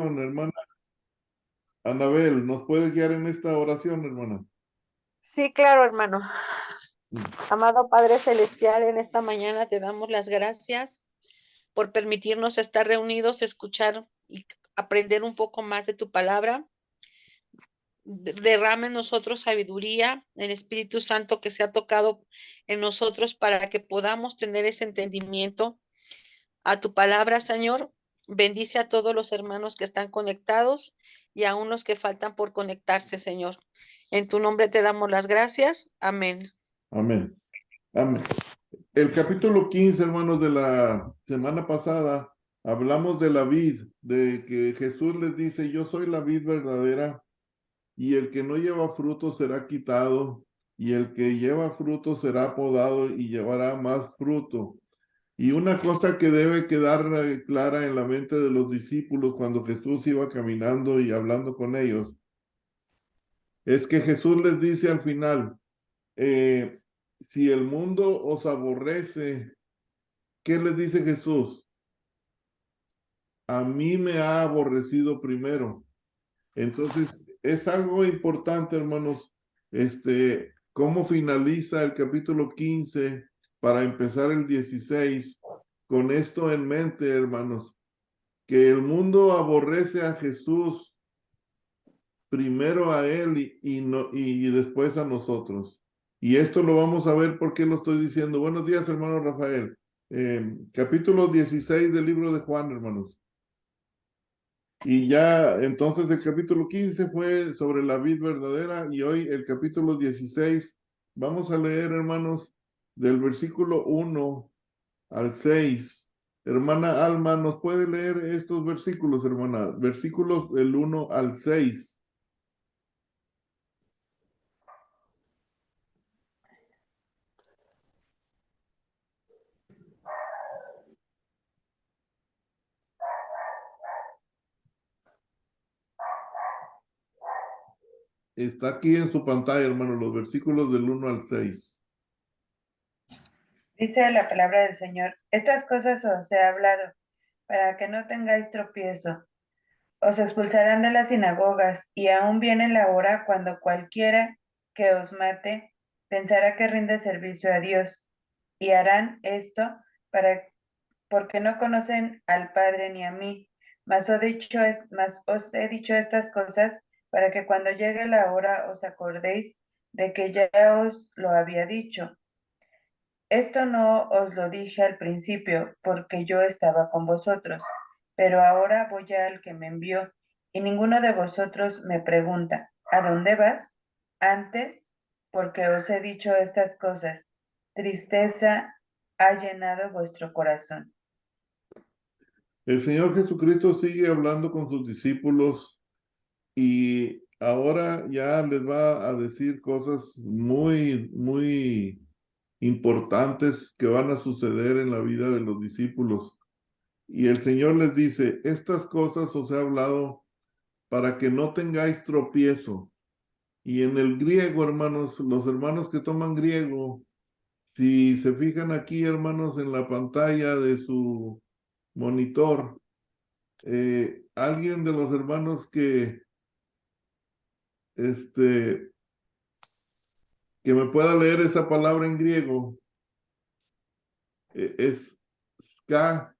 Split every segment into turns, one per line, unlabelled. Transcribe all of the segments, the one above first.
hermana Anabel. ¿Nos puede guiar en esta oración, hermana?
Sí, claro, hermano.
Mm.
Amado Padre Celestial, en esta mañana te damos las gracias por permitirnos estar reunidos, escuchar y aprender un poco más de tu palabra. Derrame en nosotros sabiduría, el Espíritu Santo que se ha tocado en nosotros para que podamos tener ese entendimiento a tu palabra, Señor. Bendice a todos los hermanos que están conectados y a unos que faltan por conectarse, Señor. En tu nombre te damos las gracias. Amén.
Amén. Amén. El capítulo 15, hermanos, de la semana pasada, hablamos de la vid, de que Jesús les dice, yo soy la vid verdadera, y el que no lleva fruto será quitado, y el que lleva fruto será podado y llevará más fruto. Y una cosa que debe quedar clara en la mente de los discípulos cuando Jesús iba caminando y hablando con ellos, es que Jesús les dice al final, eh, si el mundo os aborrece, ¿qué les dice Jesús? A mí me ha aborrecido primero. Entonces, es algo importante, hermanos, cómo finaliza el capítulo 15 para empezar el 16 con esto en mente, hermanos, que el mundo aborrece a Jesús primero a él y después a nosotros. Y esto lo vamos a ver por qué lo estoy diciendo. Buenos días, hermano Rafael. Capítulo 16 del libro de Juan, hermanos. Y ya entonces el capítulo 15 fue sobre la vid verdadera y hoy el capítulo 16 vamos a leer, hermanos, del versículo 1 al 6. Hermana Alma, ¿nos puede leer estos versículos, hermana? Versículos del 1 al 6. Está aquí en su pantalla, hermano, los versículos del 1 al 6.
Dice la palabra del Señor, estas cosas os he hablado, para que no tengáis tropiezo. Os expulsarán de las sinagogas, y aún viene la hora cuando cualquiera que os mate pensará que rinde servicio a Dios, y harán esto para, porque no conocen al Padre ni a mí. Mas os he dicho estas cosas para que cuando llegue la hora os acordéis de que ya os lo había dicho. Esto no os lo dije al principio, porque yo estaba con vosotros, pero ahora voy al que me envió, y ninguno de vosotros me pregunta, ¿a dónde vas? Antes, porque os he dicho estas cosas, tristeza ha llenado vuestro corazón.
El Señor Jesucristo sigue hablando con sus discípulos y ahora ya les va a decir cosas muy importantes que van a suceder en la vida de los discípulos. Y el Señor les dice, estas cosas os he hablado para que no tengáis tropiezo. Y en el griego, hermanos, los hermanos que toman griego, si se fijan aquí, hermanos, en la pantalla de su monitor, alguien de los hermanos este, que me pueda leer esa palabra en griego, es ska,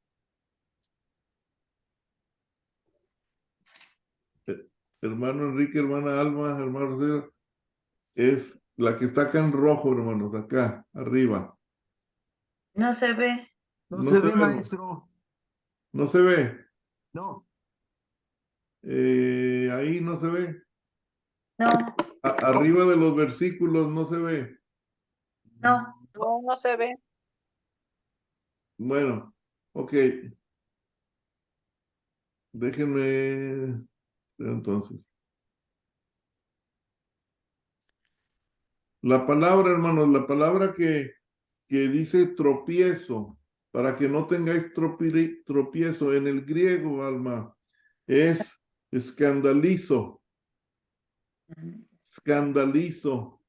eh, hermano Enrique, hermana Alma, hermano Rosero, es la que está acá en rojo, hermanos, acá, arriba.
No se ve.
No
No
se
se
ve,
ve,
maestro.
no se ve,
No.
ahí no se ve.
No,
Arriba de los versículos no se ve.
no.
No, no se ve.
Bueno, ok, déjenme entonces. La palabra, hermanos, la palabra que dice tropiezo, para que no tengáis tropiezo en el griego, alma, es escandalizo, escandalizo,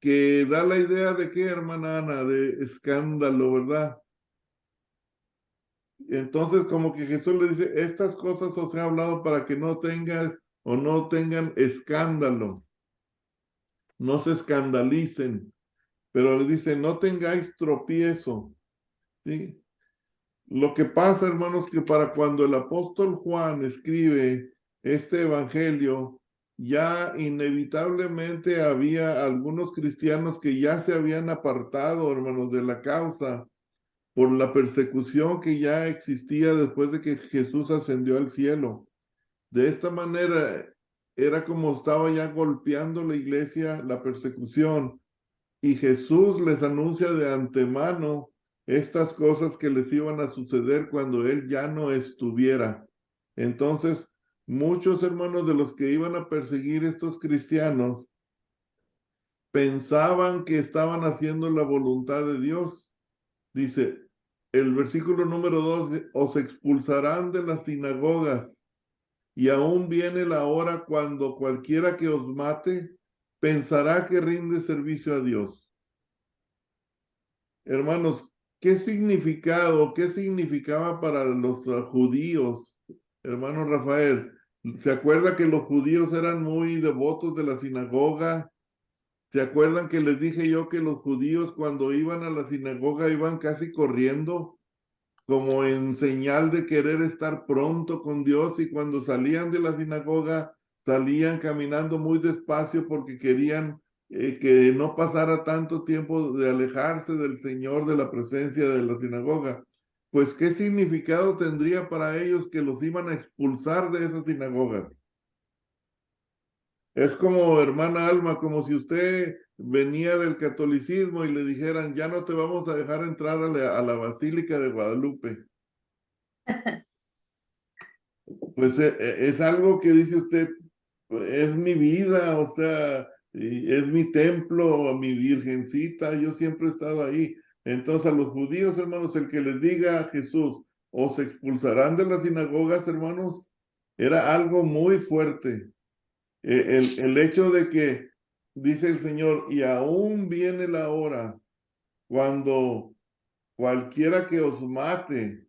que da la idea de qué, hermana Ana, de escándalo, ¿verdad? Entonces, como que Jesús le dice, estas cosas os he hablado para que no tengas o no tengan escándalo, no se escandalicen, pero dice, no tengáis tropiezo, ¿sí? Lo que pasa, hermanos, que para cuando el apóstol Juan escribe este evangelio, ya inevitablemente había algunos cristianos que ya se habían apartado, hermanos, de la causa por la persecución que ya existía después de que Jesús ascendió al cielo. De esta manera era como estaba ya golpeando la iglesia la persecución, y Jesús les anuncia de antemano estas cosas que les iban a suceder cuando él ya no estuviera. Entonces, muchos hermanos de los que iban a perseguir estos cristianos pensaban que estaban haciendo la voluntad de Dios. Dice el versículo número 2, os expulsarán de las sinagogas, y aún viene la hora cuando cualquiera que os mate pensará que rinde servicio a Dios. Hermanos, ¿qué significado, qué significaba para los judíos, hermano Rafael? ¿Se acuerda que los judíos eran muy devotos de la sinagoga? ¿Se acuerdan que les dije yo que los judíos cuando iban a la sinagoga iban casi corriendo, como en señal de querer estar pronto con Dios, y cuando salían de la sinagoga salían caminando muy despacio porque querían que no pasara tanto tiempo de alejarse del Señor, de la presencia de la sinagoga? Pues, ¿qué significado tendría para ellos que los iban a expulsar de esas sinagogas? Es como, hermana Alma, como si usted venía del catolicismo y le dijeran, ya no te vamos a dejar entrar a la Basílica de Guadalupe. Pues es algo que dice usted, es mi vida, o sea, y es mi templo, mi virgencita, yo siempre he estado ahí. Entonces a los judíos, hermanos, el que les diga a Jesús, os expulsarán de las sinagogas, hermanos, era algo muy fuerte. El hecho de que, dice el Señor, y aún viene la hora cuando cualquiera que os mate.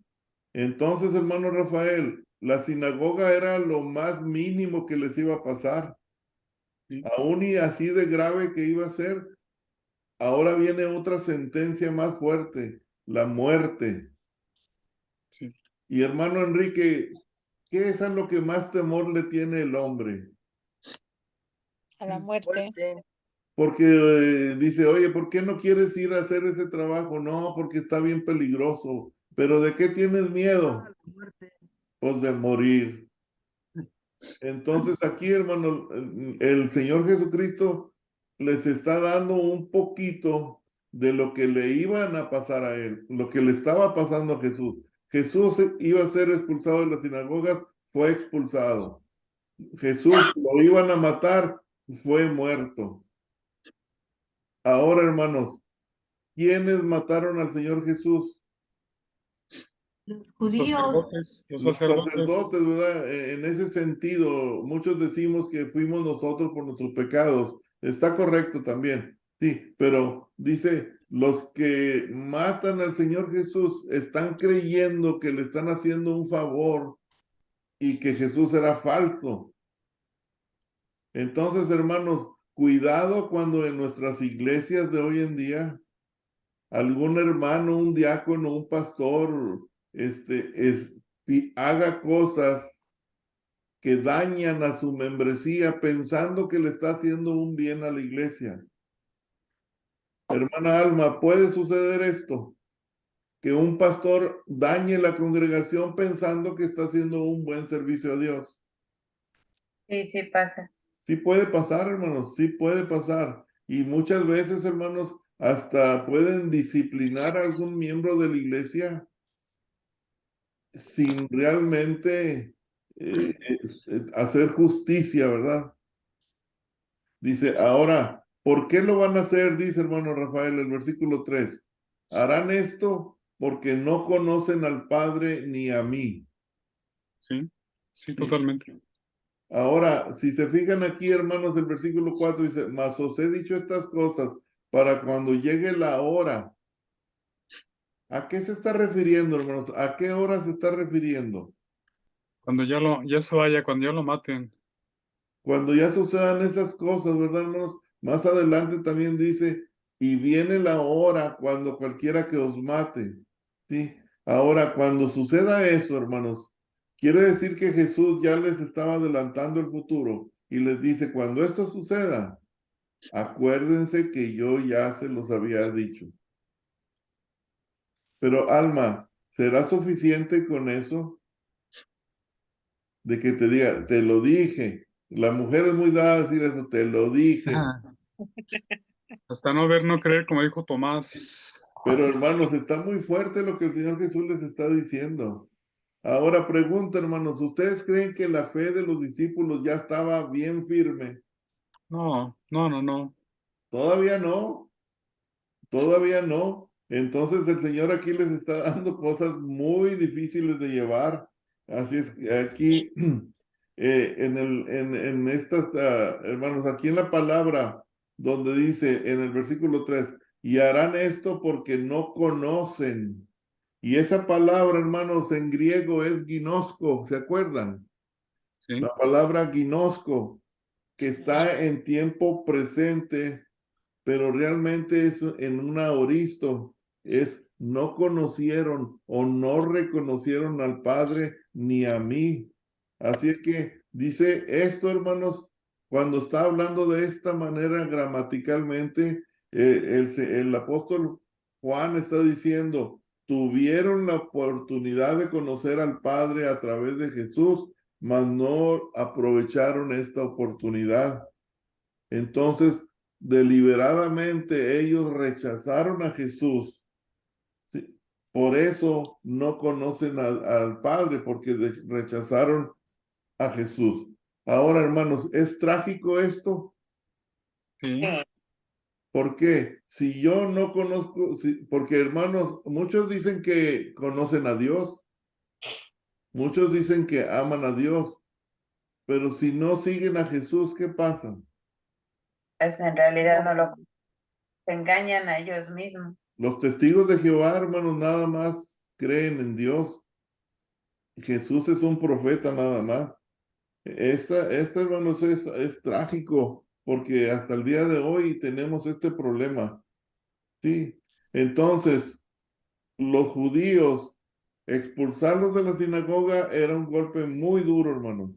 Entonces, hermano Rafael, la sinagoga era lo más mínimo que les iba a pasar.
Sí.
Aún y así de grave que iba a ser, ahora viene otra sentencia más fuerte, la muerte.
Sí.
Y hermano Enrique, ¿qué es a lo que más temor le tiene el hombre?
A la muerte.
Porque dice, oye, ¿por qué no quieres ir a hacer ese trabajo? No, porque está bien peligroso. ¿Pero de qué tienes miedo? Pues de morir. Entonces aquí, hermanos, el Señor Jesucristo les está dando un poquito de lo que le iban a pasar a él, lo que le estaba pasando a Jesús. Jesús iba a ser expulsado de las sinagogas, fue expulsado. Jesús lo iban a matar, fue muerto. Ahora, hermanos, ¿quiénes mataron al Señor Jesús?
Los
Los
judíos.
sacerdotes, los
Los
sacerdotes.
sacerdotes, ¿verdad? En ese sentido, muchos decimos que fuimos nosotros por nuestros pecados. Está correcto también, sí, pero dice, los que matan al Señor Jesús están creyendo que le están haciendo un favor y que Jesús era falso. Entonces, hermanos, cuidado cuando en nuestras iglesias de hoy en día algún hermano, un diácono, un pastor, haga cosas que dañan a su membresía pensando que le está haciendo un bien a la iglesia. Hermana Alma, ¿puede suceder esto? Que un pastor dañe la congregación pensando que está haciendo un buen servicio a Dios.
Sí, sí pasa.
Sí puede pasar, hermanos, sí puede pasar. Y muchas veces, hermanos, hasta pueden disciplinar a algún miembro de la iglesia sin realmente hacer justicia, ¿verdad? Dice, ahora, ¿por qué lo van a hacer? Dice hermano Rafael, el versículo 3. Harán esto porque no conocen al Padre ni a mí.
Sí, sí, totalmente.
Ahora, si se fijan aquí, hermanos, el versículo 4 dice, mas os he dicho estas cosas para cuando llegue la hora. ¿A qué se está refiriendo, hermanos? ¿A qué hora se está refiriendo?
Cuando ya se vaya, cuando ya lo maten.
Cuando ya sucedan esas cosas, ¿verdad, hermanos? Más adelante también dice, y viene la hora cuando cualquiera que os mate. ¿Sí? Ahora, cuando suceda eso, hermanos, quiere decir que Jesús ya les estaba adelantando el futuro y les dice, cuando esto suceda, acuérdense que yo ya se los había dicho. Pero Alma, ¿será suficiente con eso? De que te diga, te lo dije. La mujer es muy dada a decir eso, te lo dije.
Hasta no ver, no creer, como dijo Tomás.
Pero hermanos, está muy fuerte lo que el Señor Jesús les está diciendo. Ahora pregunto, hermanos, ¿ustedes creen que la fe de los discípulos ya estaba bien firme?
No, no, no, no.
Todavía no, todavía no. Entonces el Señor aquí les está dando cosas muy difíciles de llevar. Así es que aquí, en estas, hermanos, aquí en la palabra, donde dice en el versículo 3, y harán esto porque no conocen. Y esa palabra, hermanos, en griego es ginosco, ¿se acuerdan?
Sí,
La palabra ginosco, que está en tiempo presente, pero realmente es en un aoristo, es no conocieron o no reconocieron al Padre ni a mí. Así es que dice esto, hermanos, cuando está hablando de esta manera gramaticalmente, el apóstol Juan está diciendo, tuvieron la oportunidad de conocer al Padre a través de Jesús, mas no aprovecharon esta oportunidad. Entonces, deliberadamente ellos rechazaron a Jesús. ¿Sí? Por eso no conocen al Padre, porque rechazaron a Jesús. Ahora, hermanos, ¿es trágico esto?
sí,
¿Por qué? Si yo no conozco, porque hermanos, muchos dicen que conocen a Dios, muchos dicen que aman a Dios, pero si no siguen a Jesús, ¿qué pasa?
Pues en realidad no lo se engañan a ellos mismos.
Los testigos de Jehová, hermanos, nada más creen en Dios. Jesús es un profeta nada más. Hermanos, es trágico, porque hasta el día de hoy tenemos este problema. Sí. Entonces, los judíos, expulsarlos de la sinagoga era un golpe muy duro, hermanos,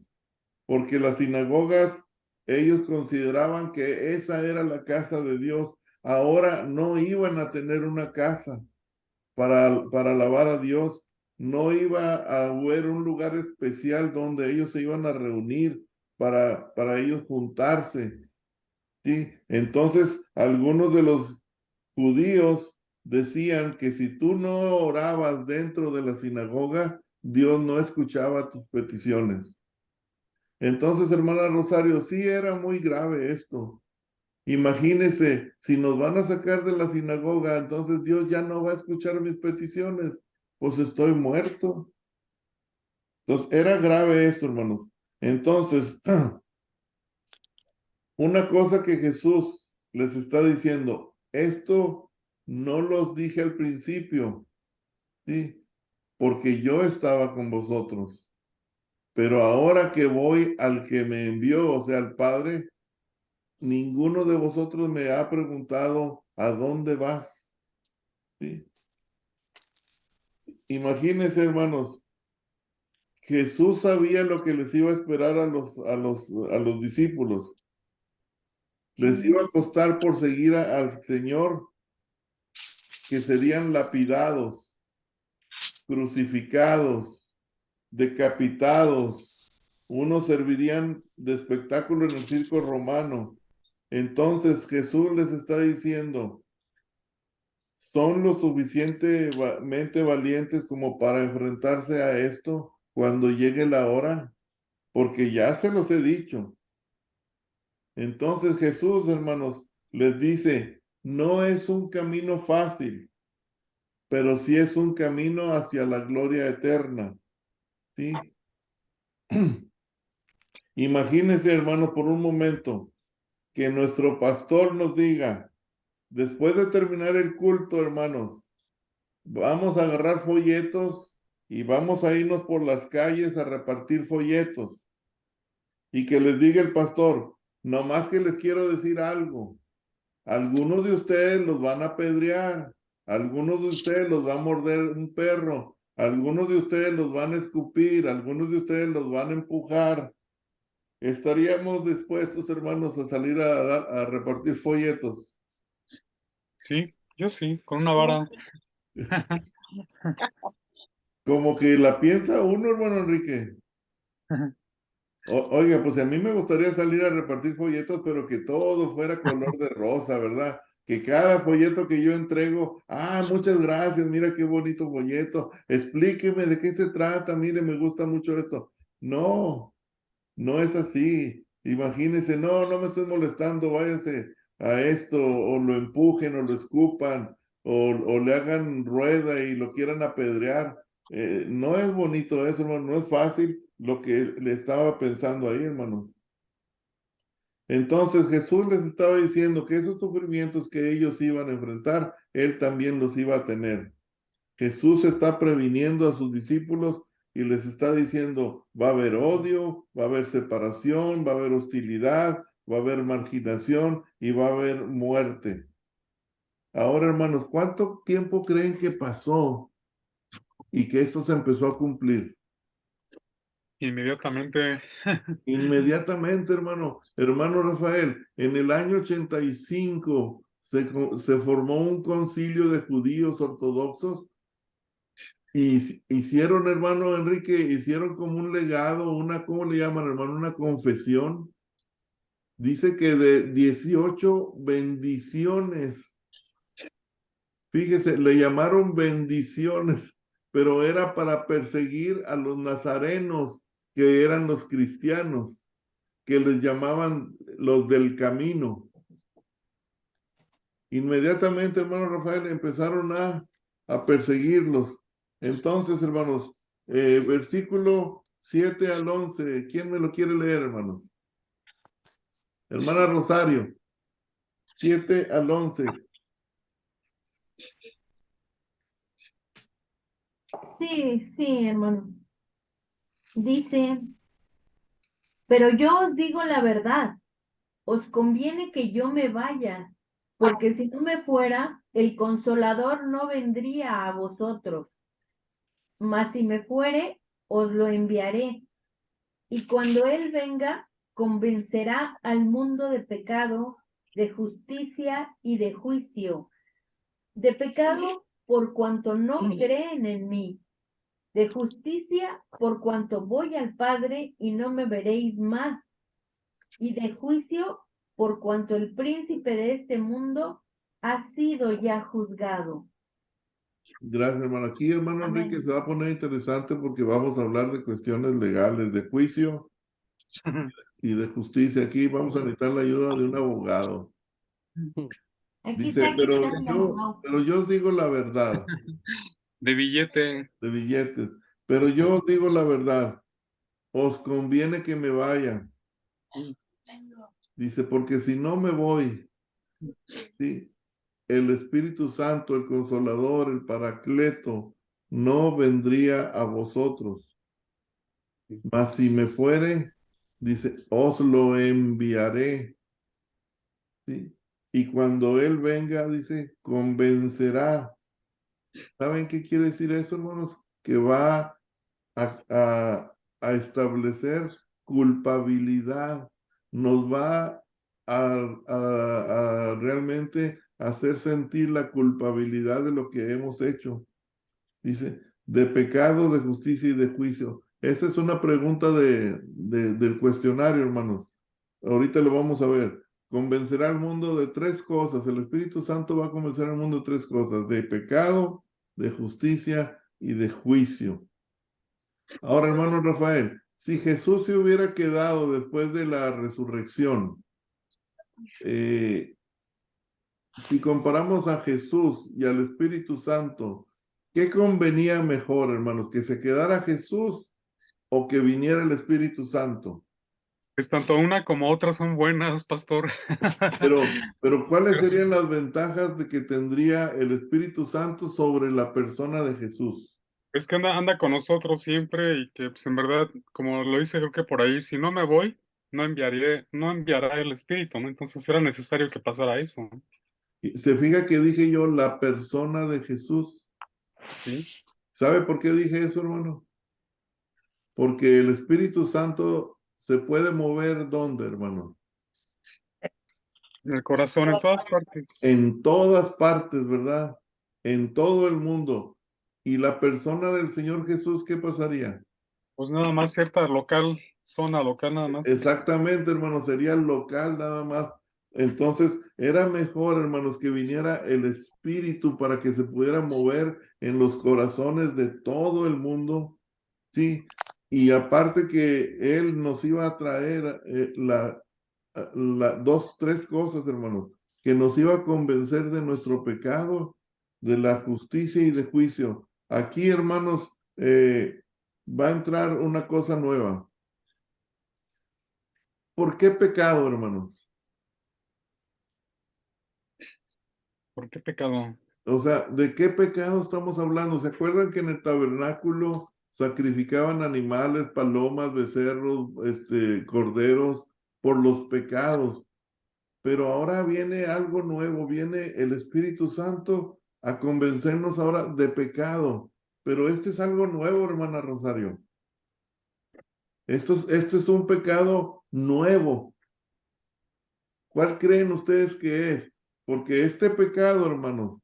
porque las sinagogas, ellos consideraban que esa era la casa de Dios. Ahora no iban a tener una casa para alabar a Dios. No iba a haber un lugar especial donde ellos se iban a reunir para ellos juntarse. ¿Sí? Entonces, algunos de los judíos decían que si tú no orabas dentro de la sinagoga, Dios no escuchaba tus peticiones. Entonces, hermana Rosario, sí era muy grave esto. Imagínese, si nos van a sacar de la sinagoga, entonces Dios ya no va a escuchar mis peticiones, pues estoy muerto. Entonces, era grave esto, hermanos. Entonces, una cosa que Jesús les está diciendo, esto no los dije al principio, ¿sí? Porque yo estaba con vosotros. Pero ahora que voy al que me envió, o sea, al Padre, ninguno de vosotros me ha preguntado a dónde vas. ¿Sí? Imagínense, hermanos, Jesús sabía lo que les iba a esperar a los discípulos. Les iba a costar por seguir al Señor, que serían lapidados, crucificados, decapitados. Unos servirían de espectáculo en el circo romano. Entonces Jesús les está diciendo, ¿son lo suficientemente valientes como para enfrentarse a esto cuando llegue la hora? Porque ya se los he dicho. Entonces Jesús, hermanos, les dice, no es un camino fácil, pero sí es un camino hacia la gloria eterna. ¿Sí? Imagínense, hermanos, por un momento que nuestro pastor nos diga, después de terminar el culto, hermanos, vamos a agarrar folletos y vamos a irnos por las calles a repartir folletos. Y que les diga el pastor, nomás que les quiero decir algo. Algunos de ustedes los van a apedrear, algunos de ustedes los va a morder un perro, algunos de ustedes los van a escupir, algunos de ustedes los van a empujar. ¿Estaríamos dispuestos, hermanos, a salir a repartir folletos?
Sí, yo sí, con una vara.
Como que la piensa uno, hermano Enrique. Oiga, pues a mí me gustaría salir a repartir folletos, pero que todo fuera color de rosa, ¿verdad? Que cada folleto que yo entrego, muchas gracias, mira qué bonito folleto, explíqueme de qué se trata, mire, me gusta mucho esto. No, no es así. Imagínense, no me estén molestando, váyanse a esto, o lo empujen, o lo escupan, o le hagan rueda y lo quieran apedrear. No es bonito eso, hermano, no es fácil lo que le estaba pensando ahí, hermano. Entonces Jesús les estaba diciendo que esos sufrimientos que ellos iban a enfrentar, Él también los iba a tener. Jesús está previniendo a sus discípulos y les está diciendo, va a haber odio, va a haber separación, va a haber hostilidad, va a haber marginación y va a haber muerte. Ahora, hermanos, ¿cuánto tiempo creen que pasó y que esto se empezó a cumplir?
Inmediatamente.
Inmediatamente, hermano. Hermano Rafael, en el año 85 se formó un concilio de judíos ortodoxos y hicieron, hermano Enrique, hicieron como un legado, ¿cómo le llaman, hermano? Una confesión. Dice que de 18 bendiciones, fíjese, le llamaron bendiciones, pero era para perseguir a los nazarenos, que eran los cristianos, que les llamaban los del camino. Inmediatamente, hermano Rafael, empezaron a perseguirlos. Entonces, hermanos, versículo 7 al 11, ¿quién me lo quiere leer, hermanos? Hermana Rosario, 7 al 11.
Sí, hermano. Dice, pero yo os digo la verdad, os conviene que yo me vaya, porque si no me fuera, el Consolador no vendría a vosotros, mas si me fuere, os lo enviaré. Y cuando Él venga, convencerá al mundo de pecado, de justicia y de juicio. De pecado, por cuanto no creen en mí. De justicia, por cuanto voy al Padre y no me veréis más. Y de juicio, por cuanto el príncipe de este mundo ha sido ya juzgado.
Gracias, hermano. Aquí, hermano
Amén.
Enrique, se va a poner interesante porque vamos a hablar de cuestiones legales, de juicio y de justicia. Aquí vamos a necesitar la ayuda de un abogado.
Aquí
Dice,
está, aquí está mi abogado.
pero yo os digo la verdad,
De billete.
de billetes, pero yo os digo la verdad, os conviene que me vaya. Dice, porque si no me voy, ¿sí? El Espíritu Santo, el Consolador, el Paracleto, no vendría a vosotros. Mas si me fuere, dice, os lo enviaré. ¿Sí? Y cuando Él venga, dice, convencerá. ¿Saben qué quiere decir eso, hermanos? Que va a establecer culpabilidad. Nos va a realmente hacer sentir la culpabilidad de lo que hemos hecho. Dice, de pecado, de justicia y de juicio. Esa es una pregunta del cuestionario, hermanos. Ahorita lo vamos a ver. Convencerá al mundo de tres cosas. El Espíritu Santo va a convencer al mundo de tres cosas: de pecado, de justicia y de juicio. Ahora, hermano Rafael, si Jesús se hubiera quedado después de la resurrección, si comparamos a Jesús y al Espíritu Santo, ¿qué convenía mejor, hermanos? ¿Que se quedara Jesús o que viniera el Espíritu Santo?
Pues tanto una como otra son buenas, pastor.
Pero ¿cuáles serían las ventajas de que tendría el Espíritu Santo sobre la persona de Jesús?
Es que anda con nosotros siempre y que pues en verdad, como lo dice creo que por ahí, si no me voy, no enviará el Espíritu, ¿no? Entonces era necesario que pasara eso, ¿no?
Se fija que dije yo la persona de Jesús.
¿Sí?
¿Sabe por qué dije eso, hermano? Porque el Espíritu Santo se puede mover ¿dónde, hermano?
En el corazón, en todas partes.
En todas partes, ¿verdad? En todo el mundo. ¿Y la persona del Señor Jesús qué pasaría?
Pues nada más cierta local, zona local nada más.
Exactamente, hermano, sería local nada más. Entonces, era mejor, hermanos, que viniera el Espíritu para que se pudiera mover en los corazones de todo el mundo, ¿sí? Y aparte que Él nos iba a traer tres cosas, hermanos, que nos iba a convencer de nuestro pecado, de la justicia y de juicio. Aquí, hermanos, va a entrar una cosa nueva. ¿Por qué pecado, hermanos?
¿Por qué pecado?
O sea, ¿de qué pecado estamos hablando? ¿Se acuerdan que en el tabernáculo sacrificaban animales, palomas, becerros, corderos por los pecados? Pero ahora viene algo nuevo, viene el Espíritu Santo a convencernos ahora de pecado. Pero este es algo nuevo, hermana Rosario. Esto es un pecado nuevo. ¿Cuál creen ustedes que es? Porque este pecado, hermano,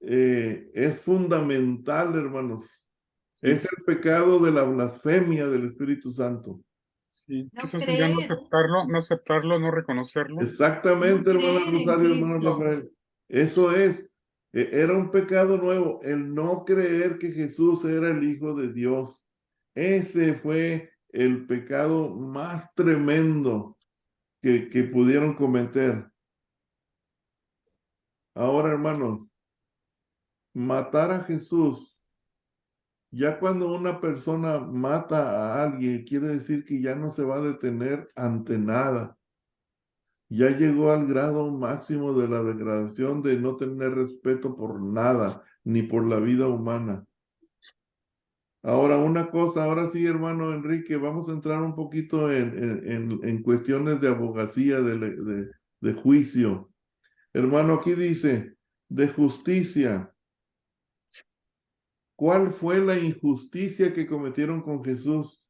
es fundamental, hermanos.
Sí,
Es el pecado de la blasfemia del Espíritu Santo.
sí.
No
¿Qué eso sería
creer,
no aceptarlo, no reconocerlo?
Exactamente,
no
hermana
creer en
Rosario, hermano
Cristo.
Rafael. Eso es. Era un pecado nuevo, el no creer que Jesús era el Hijo de Dios. Ese fue el pecado más tremendo que pudieron cometer. Ahora, hermanos, matar a Jesús, ya cuando una persona mata a alguien, quiere decir que ya no se va a detener ante nada. Ya llegó al grado máximo de la degradación de no tener respeto por nada, ni por la vida humana. Ahora, una cosa, ahora sí, hermano Enrique, vamos a entrar un poquito en cuestiones de abogacía, de juicio. Hermano, aquí dice, de justicia. ¿Cuál fue la injusticia que cometieron con Jesús?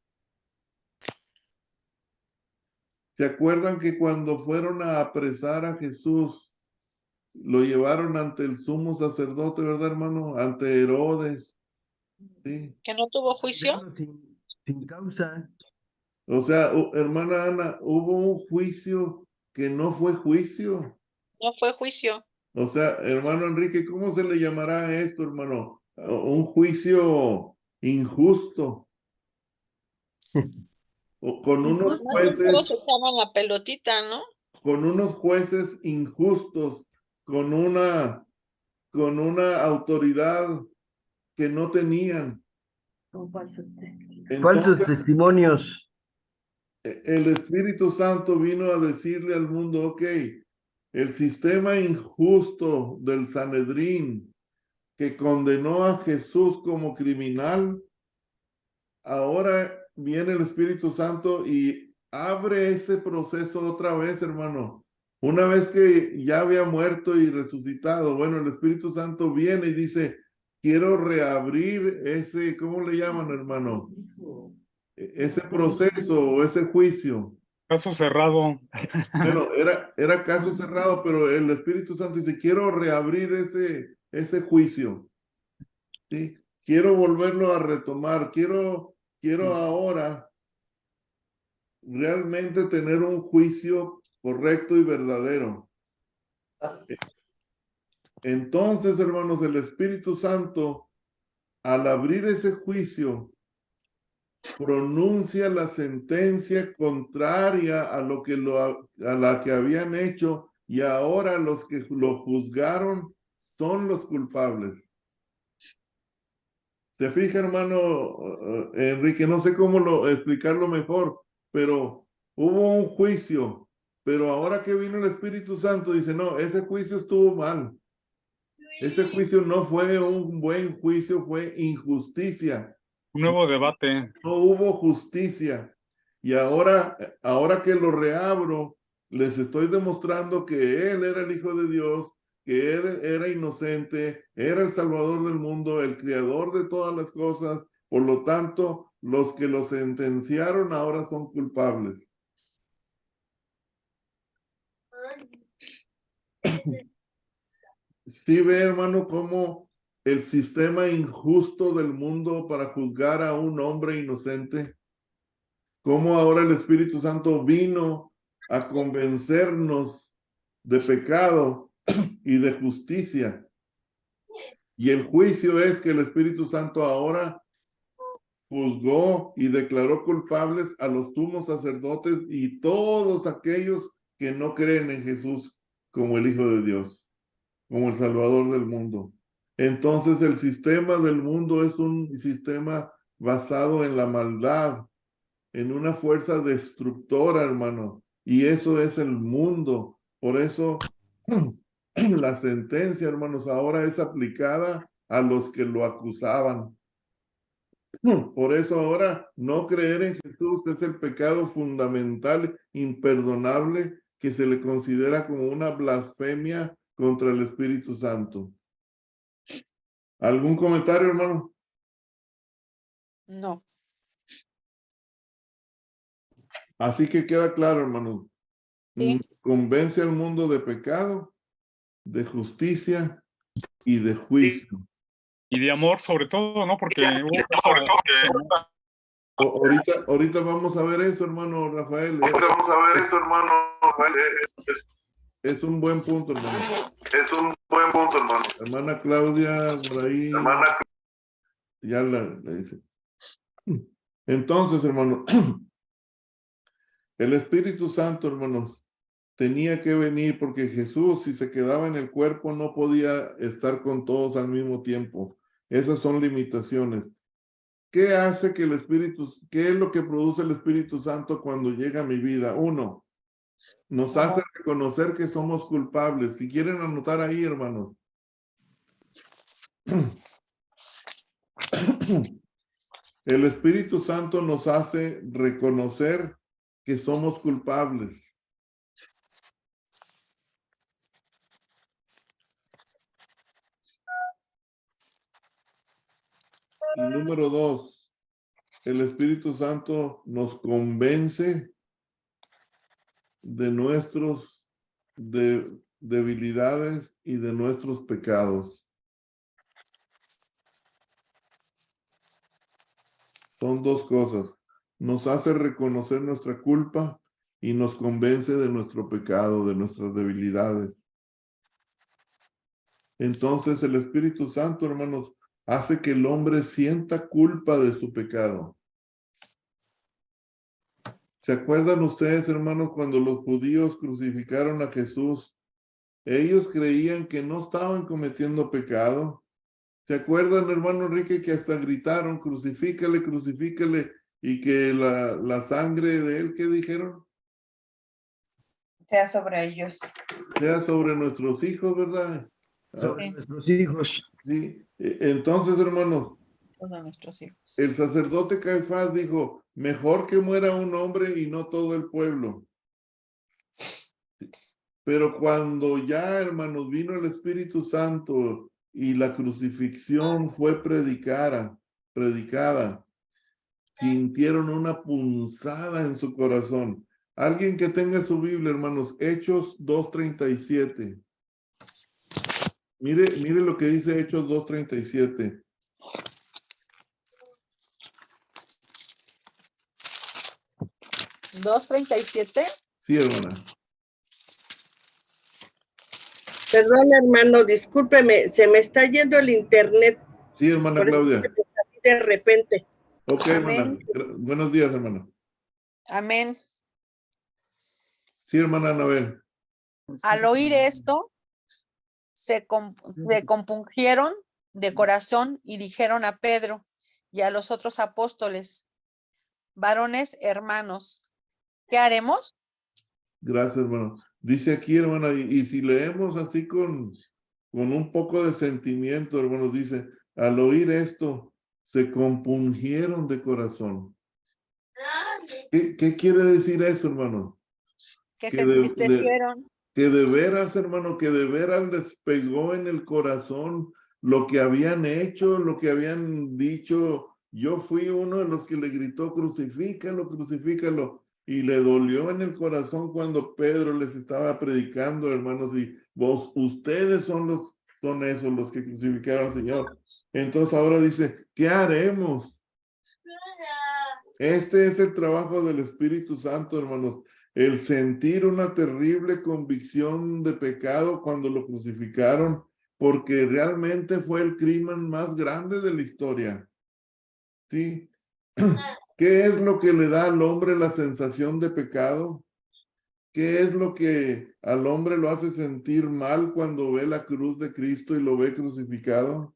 ¿Se acuerdan que cuando fueron a apresar a Jesús, lo llevaron ante el sumo sacerdote, ¿verdad, hermano? Ante Herodes, ¿sí?
¿Que no tuvo juicio?
Condenarlo sin causa.
O sea, hermana Ana, hubo un juicio que no fue juicio.
No fue juicio.
O sea, hermano Enrique, ¿cómo se le llamará a esto, hermano? Un juicio injusto. O con unos
Injusto.
Más bien todos
jueces,
se echaban la pelotita, ¿no?
con unos jueces injustos, con con una autoridad que no tenían.
Con falsos testigos.
Falsos
Entonces,
testimonios.
el Espíritu Santo vino a decirle al mundo, ok, el sistema injusto del Sanedrín que condenó a Jesús como criminal, ahora viene el Espíritu Santo y abre ese proceso otra vez, hermano. Una vez que ya había muerto y resucitado, bueno, el Espíritu Santo viene y dice, quiero reabrir ese, ¿cómo le llaman, hermano? Ese proceso o ese juicio.
Caso cerrado.
Bueno, era caso cerrado, pero el Espíritu Santo dice, quiero reabrir ese juicio, ¿sí? Quiero volverlo a retomar, quiero ahora realmente tener un juicio correcto y verdadero. Entonces, hermanos, el Espíritu Santo, al abrir ese juicio, pronuncia la sentencia contraria a a la que habían hecho y ahora los que lo juzgaron son los culpables. Se fija, hermano Enrique, no sé cómo explicarlo mejor, pero hubo un juicio, pero ahora que vino el Espíritu Santo, dice, no, ese juicio estuvo mal. Ese juicio no fue un buen juicio, fue injusticia.
Un nuevo debate.
No hubo justicia. Y ahora que lo reabro, les estoy demostrando que Él era el Hijo de Dios, que Él era inocente, era el Salvador del mundo, el Creador de todas las cosas. Por lo tanto, los que lo sentenciaron ahora son culpables. Sí ve, hermano, cómo el sistema injusto del mundo para juzgar a un hombre inocente, cómo ahora el Espíritu Santo vino a convencernos de pecado y de justicia. Y el juicio es que el Espíritu Santo ahora juzgó y declaró culpables a los sumos sacerdotes y todos aquellos que no creen en Jesús como el Hijo de Dios, como el Salvador del mundo. Entonces el sistema del mundo es un sistema basado en la maldad, en una fuerza destructora, hermano. Y eso es el mundo. Por eso la sentencia, hermanos, ahora es aplicada a los que lo acusaban. Por eso ahora no creer en Jesús es el pecado fundamental, imperdonable, que se le considera como una blasfemia contra el Espíritu Santo. ¿Algún comentario, hermano?
No.
Así que queda claro, hermano.
Sí.
Convence al mundo de pecado, de justicia y de juicio.
Y de amor sobre todo, ¿no? Porque
Ahorita vamos a ver eso, hermano Rafael.
Vamos a ver eso, hermano.
Es un buen punto, hermano.
Es un buen punto, hermano.
Hermana Claudia, por ahí.
Hermana,
Ya la dice. Entonces, hermano, el Espíritu Santo, hermanos, tenía que venir porque Jesús, si se quedaba en el cuerpo, no podía estar con todos al mismo tiempo. Esas son limitaciones. ¿Qué hace que el Espíritu, qué es lo que produce el Espíritu Santo cuando llega a mi vida? Uno, nos hace reconocer que somos culpables. Si quieren anotar ahí, hermanos. El Espíritu Santo nos hace reconocer que somos culpables. Y número dos, el Espíritu Santo nos convence de nuestros debilidades y de nuestros pecados. Son dos cosas. Nos hace reconocer nuestra culpa y nos convence de nuestro pecado, de nuestras debilidades. Entonces el Espíritu Santo, hermanos, hace que el hombre sienta culpa de su pecado. ¿Se acuerdan ustedes, hermanos, cuando los judíos crucificaron a Jesús? Ellos creían que no estaban cometiendo pecado. ¿Se acuerdan, hermano Enrique, que hasta gritaron, crucifícale, crucifícale, y que la sangre de él, ¿qué dijeron?
Sea sobre ellos.
Sea sobre nuestros hijos, ¿verdad?
Sobre nuestros hijos.
Sí. Entonces, hermanos,
Todos nuestros hijos.
el sacerdote Caifás dijo, mejor que muera un hombre y no todo el pueblo. Pero cuando ya, hermanos, vino el Espíritu Santo y la crucifixión fue predicada, sintieron una punzada en su corazón. Alguien que tenga su Biblia, hermanos, Hechos 2:37. Mire lo que dice Hechos 2:37.
¿2:37?
Sí, hermana.
Perdón, hermano, discúlpeme, se me está yendo el internet.
Sí, hermana
Por eso
Claudia.
me salí de repente.
Ok, hermana.
Amén.
Buenos días, hermana.
Amén.
Sí, hermana Anabel.
Al oír esto, se compungieron de corazón y dijeron a Pedro y a los otros apóstoles, varones hermanos, ¿qué haremos?
Gracias, hermano. Dice aquí, hermano, y si leemos así con un poco de sentimiento, hermano, dice, al oír esto, se compungieron de corazón. ¿Qué quiere decir eso, hermano?
Que
Que
se entristecieron.
que de veras, hermano, que de veras les pegó en el corazón lo que habían hecho, lo que habían dicho. Yo fui uno de los que le gritó, crucifícalo, crucifícalo. Y le dolió en el corazón cuando Pedro les estaba predicando, hermanos, y ustedes son esos los que crucificaron al Señor. Entonces ahora dice, ¿qué haremos? Este es el trabajo del Espíritu Santo, hermanos. El sentir una terrible convicción de pecado cuando lo crucificaron, porque realmente fue el crimen más grande de la historia. ¿Sí? ¿Qué es lo que le da al hombre la sensación de pecado? ¿Qué es lo que al hombre lo hace sentir mal cuando ve la cruz de Cristo y lo ve crucificado?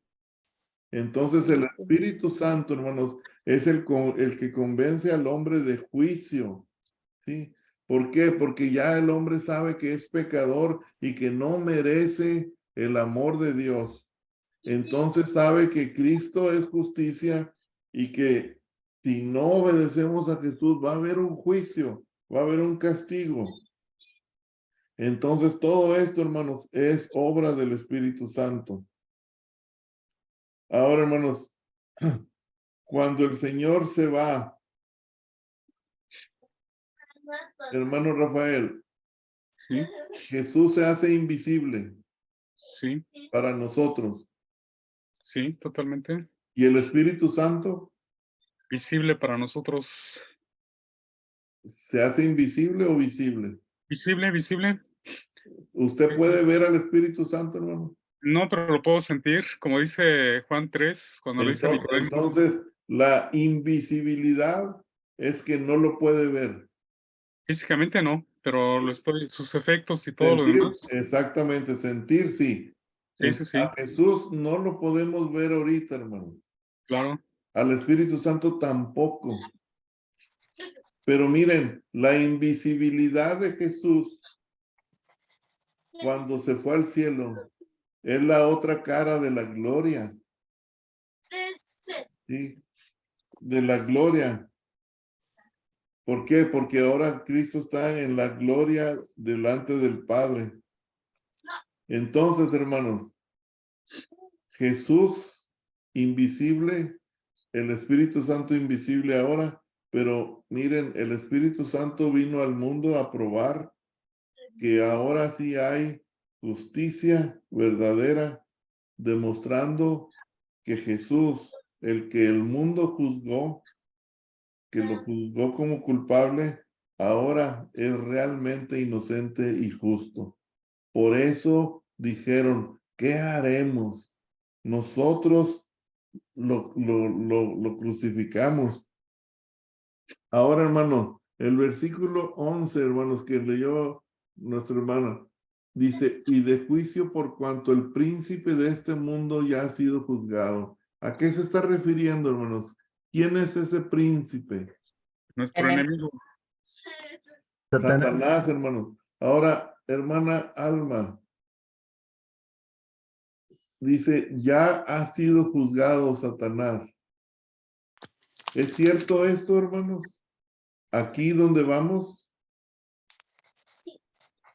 Entonces el Espíritu Santo, hermanos, es el que convence al hombre de juicio. ¿Sí? ¿Por qué? Porque ya el hombre sabe que es pecador y que no merece el amor de Dios. Entonces sabe que Cristo es justicia y que si no obedecemos a Jesús va a haber un juicio, va a haber un castigo. Entonces todo esto, hermanos, es obra del Espíritu Santo. Ahora, hermanos, cuando el Señor se va, hermano Rafael,
Sí,
Jesús se hace invisible
sí,
para nosotros.
sí, totalmente.
¿Y el Espíritu Santo
Visible para nosotros.
se hace invisible o visible?
Visible, visible.
¿Usted puede ver al Espíritu Santo, hermano?
No, pero lo puedo sentir, como dice Juan 3, cuando le dice a Nicodemo.
Entonces, la invisibilidad es que no lo puede ver.
Físicamente no, pero sus efectos y todo lo
Sentir,
demás.
exactamente, sentir sí.
Sí, sí, sí,
A Jesús no lo podemos ver ahorita, hermano.
claro.
Al Espíritu Santo tampoco. Pero miren, la invisibilidad de Jesús cuando se fue al cielo es la otra cara de la gloria. ¿Sí? De la gloria. ¿Por qué? Porque ahora Cristo está en la gloria delante del Padre. Entonces, hermanos, Jesús invisible, el Espíritu Santo invisible ahora, pero miren, el Espíritu Santo vino al mundo a probar que ahora sí hay justicia verdadera, demostrando que Jesús, el que el mundo juzgó, que lo juzgó como culpable, ahora es realmente inocente y justo. Por eso dijeron, ¿qué haremos? Nosotros lo crucificamos. Ahora, hermano, el versículo 11, hermanos, que leyó nuestro hermano, dice, y de juicio por cuanto el príncipe de este mundo ya ha sido juzgado. ¿A qué se está refiriendo, hermanos? ¿Quién es ese príncipe?
Nuestro enemigo.
Satanás, hermanos. Ahora, hermana Alma, dice, ya ha sido juzgado Satanás. ¿Es cierto esto, hermanos? Aquí donde vamos.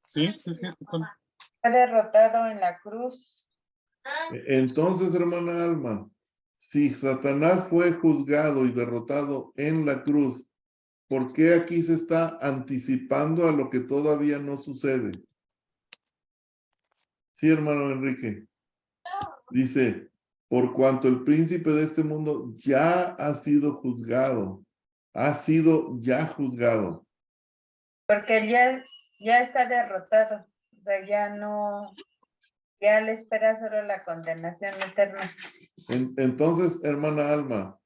Sí, sí, sí.
Fue derrotado en la cruz.
Entonces, hermana Alma, si Satanás fue juzgado y derrotado en la cruz, ¿por qué aquí se está anticipando a lo que todavía no sucede? Sí, hermano Enrique. Dice, por cuanto el príncipe de este mundo ya ha sido juzgado, ha sido ya juzgado.
Porque él ya está derrotado. O sea, ya le espera solo la condenación eterna.
Entonces, hermana Alma,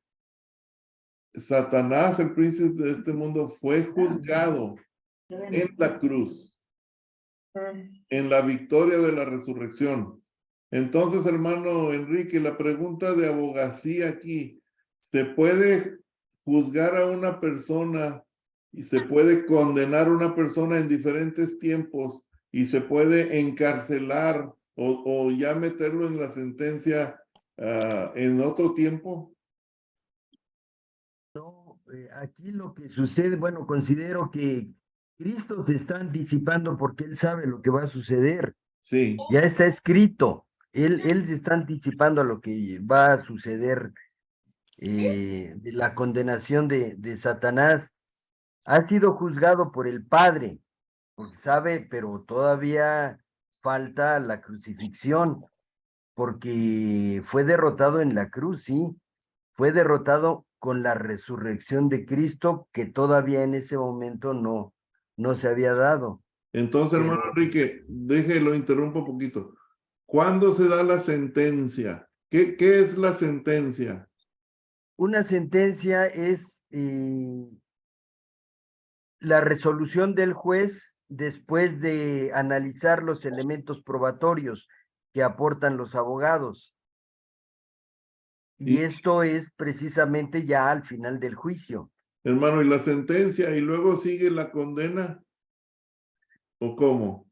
Satanás, el príncipe de este mundo, fue juzgado en la cruz, en la victoria de la resurrección. Entonces, hermano Enrique, la pregunta de abogacía aquí, ¿se puede juzgar a una persona y se puede condenar a una persona en diferentes tiempos y se puede encarcelar o ya meterlo en la sentencia en otro tiempo.
No, aquí lo que sucede, bueno, considero que Cristo se está anticipando porque Él sabe lo que va a suceder.
Sí,
Ya está escrito. Él se está anticipando a lo que va a suceder de la condenación de Satanás. Ha sido juzgado por el Padre, porque sabe, pero todavía falta la crucifixión, porque fue derrotado en la cruz, sí, fue derrotado con la resurrección de Cristo, que todavía en ese momento no se había dado.
entonces, hermano
Pero
Enrique, déjelo, interrumpo un poquito. ¿Cuándo se da la sentencia? ¿Qué es la sentencia?
una sentencia es la resolución del juez después de analizar los elementos probatorios que aportan los abogados. Y
Y,
esto es precisamente ya al final del juicio.
hermano, ¿y la sentencia y luego sigue la condena? ¿O cómo?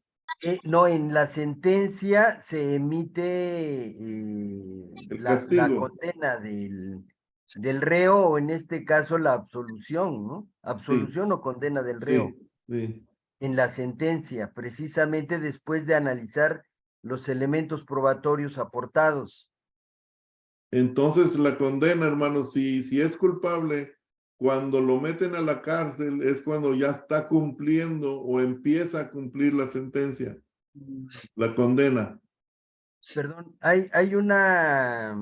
No, en la sentencia se emite
El
la
castigo.
condena del reo, o en este caso la absolución, ¿no?
Sí,
Absolución o condena del reo
sí, sí.
en la sentencia, precisamente después de analizar los elementos probatorios aportados.
Entonces la condena, hermano, si es culpable, cuando lo meten a la cárcel es cuando ya está cumpliendo o empieza a cumplir la sentencia, la condena.
Perdón, hay una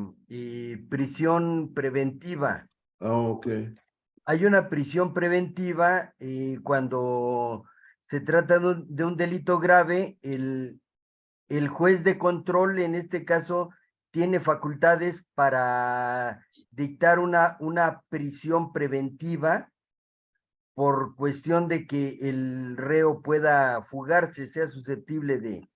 prisión preventiva.
Ah, ok.
Hay una prisión preventiva cuando se trata de un delito grave, el juez de control, en este caso, tiene facultades para dictar una prisión preventiva por cuestión de que el reo pueda fugarse, sea susceptible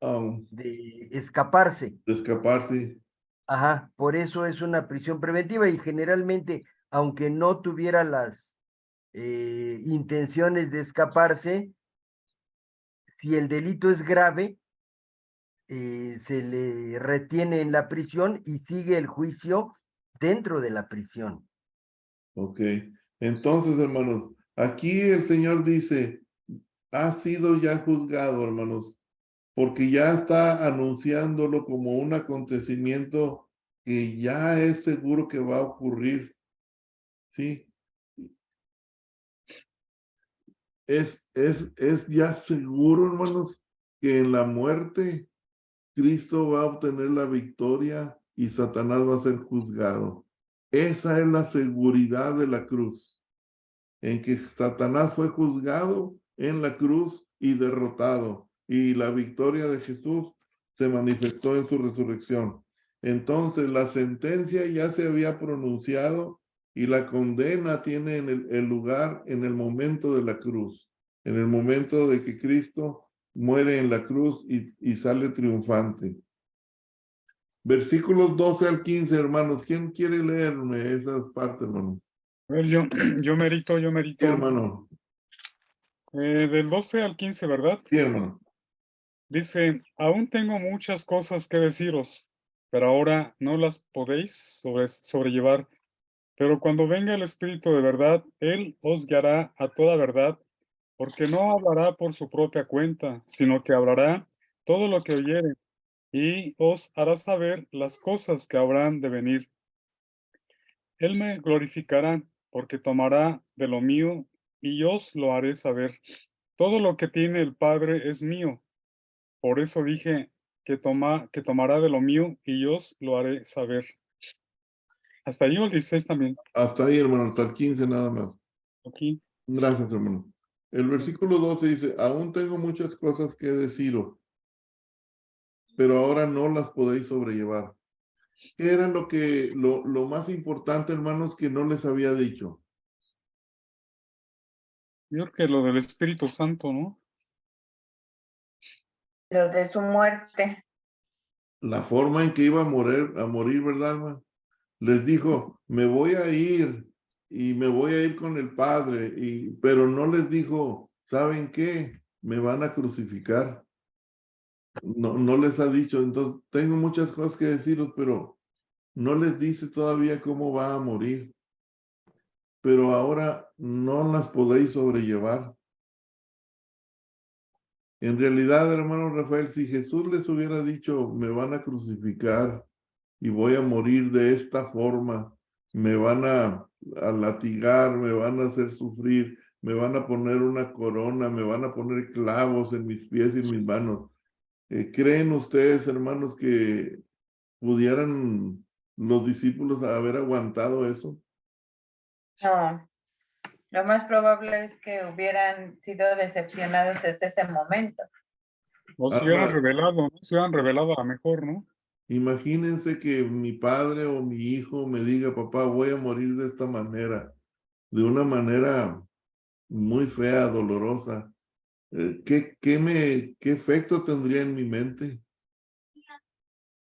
Ah,
de escaparse.
de escapar, sí.
Ajá, por eso es una prisión preventiva y generalmente, aunque no tuviera las intenciones de escaparse, si el delito es grave, se le retiene en la prisión y sigue el juicio dentro de la prisión.
Ok. Entonces, hermanos, aquí el Señor dice, ha sido ya juzgado, hermanos, porque ya está anunciándolo como un acontecimiento que ya es seguro que va a ocurrir. Sí, es ya seguro, hermanos, que en la muerte Cristo va a obtener la victoria y Satanás va a ser juzgado. Esa es la seguridad de la cruz, en que Satanás fue juzgado en la cruz y derrotado, y la victoria de Jesús se manifestó en su resurrección. Entonces la sentencia ya se había pronunciado y la condena tiene el lugar en el momento de la cruz, en el momento de que Cristo muere en la cruz y sale triunfante. Versículos 12 al 15, hermanos. ¿Quién quiere leerme esas partes, hermano?
A ver, yo merito.
Sí, hermano.
Del 12 al 15, ¿verdad?
Sí, hermano.
Dice, aún tengo muchas cosas que deciros, pero ahora no las podéis sobrellevar. Pero cuando venga el Espíritu de verdad, Él os guiará a toda verdad, porque no hablará por su propia cuenta, sino que hablará todo lo que oyere, y os hará saber las cosas que habrán de venir. Él me glorificará, porque tomará de lo mío, y yo os lo haré saber. Todo lo que tiene el Padre es mío. Por eso dije que tomará de lo mío, y yo os lo haré saber. Hasta ahí el 16 también.
Hasta ahí, hermano, hasta el 15 nada más.
Aquí.
Gracias, hermano. El versículo 12 dice, aún tengo muchas cosas que deciros, pero ahora no las podéis sobrellevar. ¿Qué era lo más importante, hermanos, que no les había dicho?
Yo creo que lo del Espíritu Santo, ¿no?
Lo de su muerte.
La forma en que iba a morir, ¿verdad, hermano? Les dijo, me voy a ir, y me voy a ir con el Padre, pero no les dijo, ¿saben qué? Me van a crucificar. No les ha dicho, entonces tengo muchas cosas que deciros, pero no les dice todavía cómo va a morir. Pero ahora no las podéis sobrellevar. En realidad, hermano Rafael, si Jesús les hubiera dicho, me van a crucificar y voy a morir de esta forma, me van a latigar, me van a hacer sufrir, me van a poner una corona, me van a poner clavos en mis pies y en mis manos. ¿Creen ustedes, hermanos, que pudieran los discípulos haber aguantado eso?
No, lo más probable es que hubieran sido decepcionados desde ese momento.
O se hubieran
Alma,
revelado, ¿no? Se hubieran revelado a lo mejor, ¿no?
imagínense que mi padre o mi hijo me diga, papá, voy a morir de esta manera, de una manera muy fea, dolorosa. ¿Qué efecto tendría en mi mente?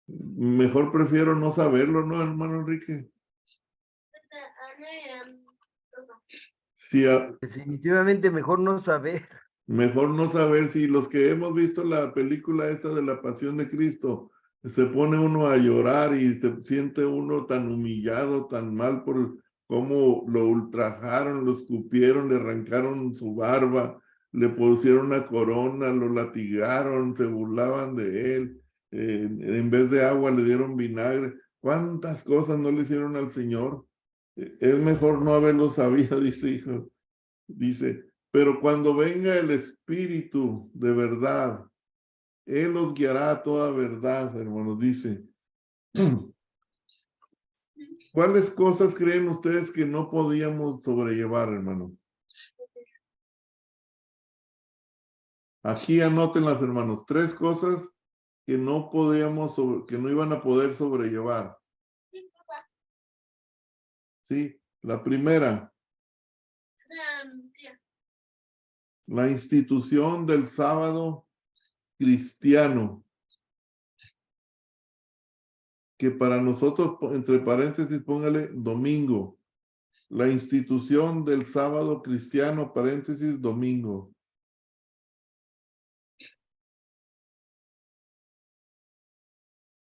Mejor prefiero no saberlo, ¿no, hermano Enrique? Sí,
Definitivamente mejor no saber.
mejor no saber si los que hemos visto la película esa de la Pasión de Cristo, se pone uno a llorar y se siente uno tan humillado, tan mal por cómo lo ultrajaron, lo escupieron, le arrancaron su barba, le pusieron una corona, lo latigaron, se burlaban de él, en vez de agua le dieron vinagre. ¿Cuántas cosas no le hicieron al Señor? Es mejor no haberlo sabido, dice hijo. Dice, pero cuando venga el Espíritu de verdad, Él os guiará a toda verdad, hermanos, dice. ¿Cuáles cosas creen ustedes que no podíamos sobrellevar, hermanos? Aquí anótenlas, hermanos. 3 cosas que no podíamos, que no iban a poder sobrellevar. Sí, la primera, la institución del sábado cristiano, que para nosotros, entre paréntesis, póngale domingo. La institución del sábado cristiano, paréntesis, domingo.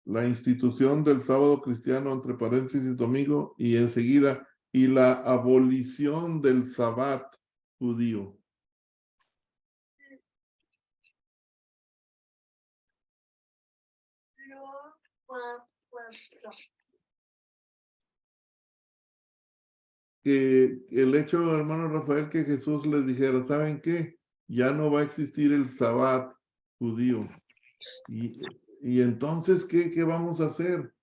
La institución del sábado cristiano, entre paréntesis, domingo, y enseguida, y la abolición del sabbat judío. Que el hecho, hermano Rafael, que Jesús les dijera, ¿saben qué? Ya no va a existir el sabbat judío. Y entonces, ¿qué vamos a hacer?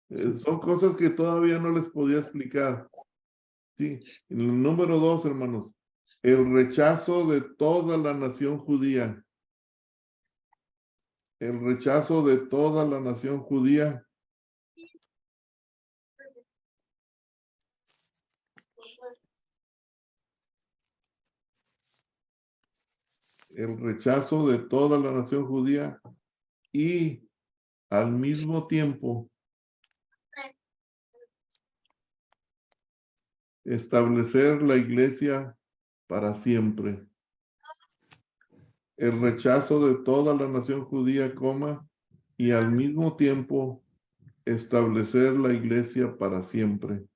Son cosas que todavía no les podía explicar. Sí, el número 2, hermanos, el rechazo de toda la nación judía. El rechazo de toda la nación judía. El rechazo de toda la nación judía y al mismo tiempo establecer la iglesia para siempre. El rechazo de toda la nación judía, y al mismo tiempo establecer la iglesia para siempre.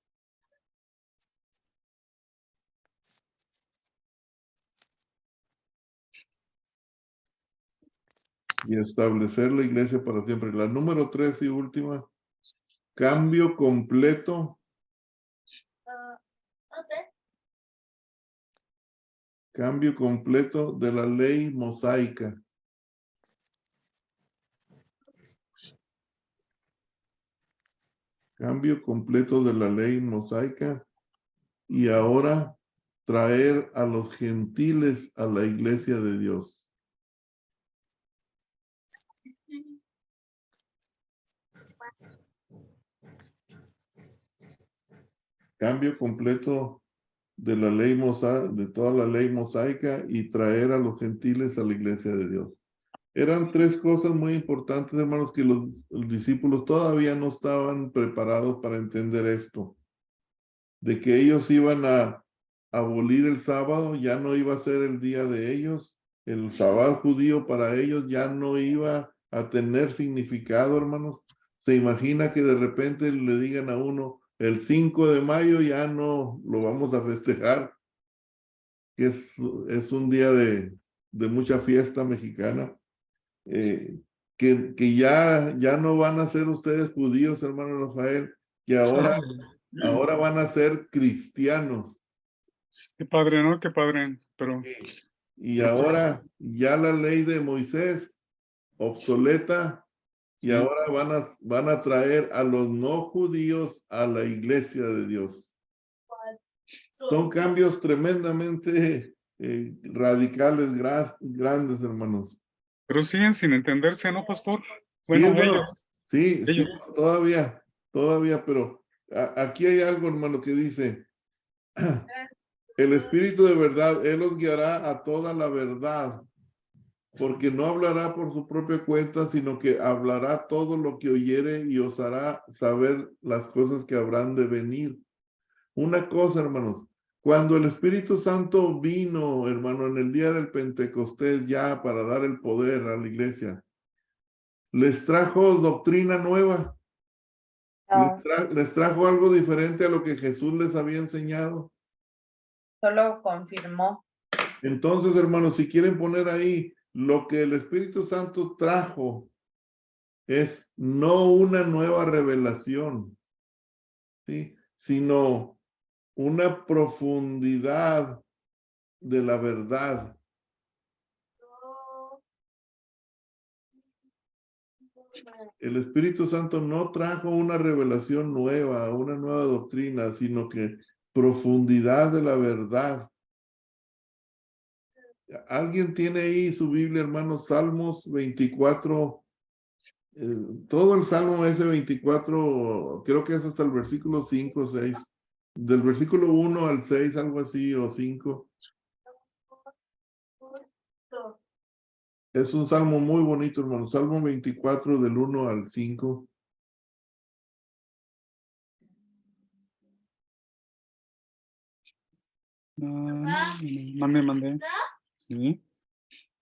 Y establecer la iglesia para siempre. La número 3 y última, cambio completo. Cambio completo de la ley mosaica. Cambio completo de la ley mosaica y ahora traer a los gentiles a la iglesia de Dios. Cambio completo de la ley mosaica, de toda la ley mosaica y traer a los gentiles a la iglesia de Dios. Eran 3 cosas muy importantes, hermanos, que los discípulos todavía no estaban preparados para entender esto. de que ellos iban a abolir el sábado, ya no iba a ser el día de ellos, el sábado judío para ellos ya no iba a tener significado, hermanos. Se imagina que de repente le digan a uno, el 5 de mayo ya no lo vamos a festejar, que es un día de mucha fiesta mexicana, que ya no van a ser ustedes judíos, hermano Rafael, que ahora van a ser cristianos.
Qué padre, ¿no? Qué padre. Pero
Y ahora ya la ley de Moisés obsoleta, y
sí.
ahora van a traer a los no judíos a la iglesia de Dios. Son cambios tremendamente radicales, grandes, hermanos.
Pero siguen sin entenderse, ¿no, pastor?
Sí,
Bueno,
hermano,
ellos.
sí,
ellos.
todavía, pero aquí hay algo, hermano, que dice, el Espíritu de verdad, Él os guiará a toda la verdad, porque no hablará por su propia cuenta, sino que hablará todo lo que oyere y os hará saber las cosas que habrán de venir. Una cosa, hermanos, cuando el Espíritu Santo vino, hermano, en el día del Pentecostés ya para dar el poder a la iglesia, les trajo doctrina nueva,
No,
les trajo algo diferente a lo que Jesús les había enseñado.
solo confirmó.
Entonces, hermanos, si quieren poner ahí lo que el Espíritu Santo trajo, es no una nueva revelación, ¿sí? Sino una profundidad de la verdad. El Espíritu Santo no trajo una revelación nueva, una nueva doctrina, sino que profundidad de la verdad. ¿Alguien tiene ahí su Biblia, hermanos? Salmos 24, todo el Salmo ese 24, creo que es hasta el versículo 5 o 6, del versículo 1 al 6, algo así, o 5. Es un salmo muy bonito, hermano. Salmo 24 del 1 al 5.
Mandé. Sí.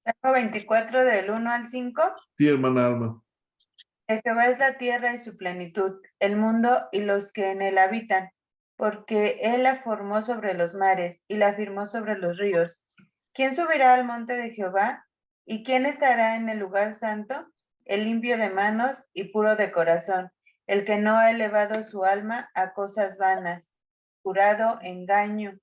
Salmo 24 del 1 al 5.
Sí, hermana Alma.
De Jehová es la tierra y su plenitud, el mundo y los que en él habitan, porque él la formó sobre los mares y la firmó sobre los ríos. ¿Quién subirá al monte de Jehová? ¿Y quién estará en el lugar santo? El limpio de manos y puro de corazón, el que no ha elevado su alma a cosas vanas, jurado engaño.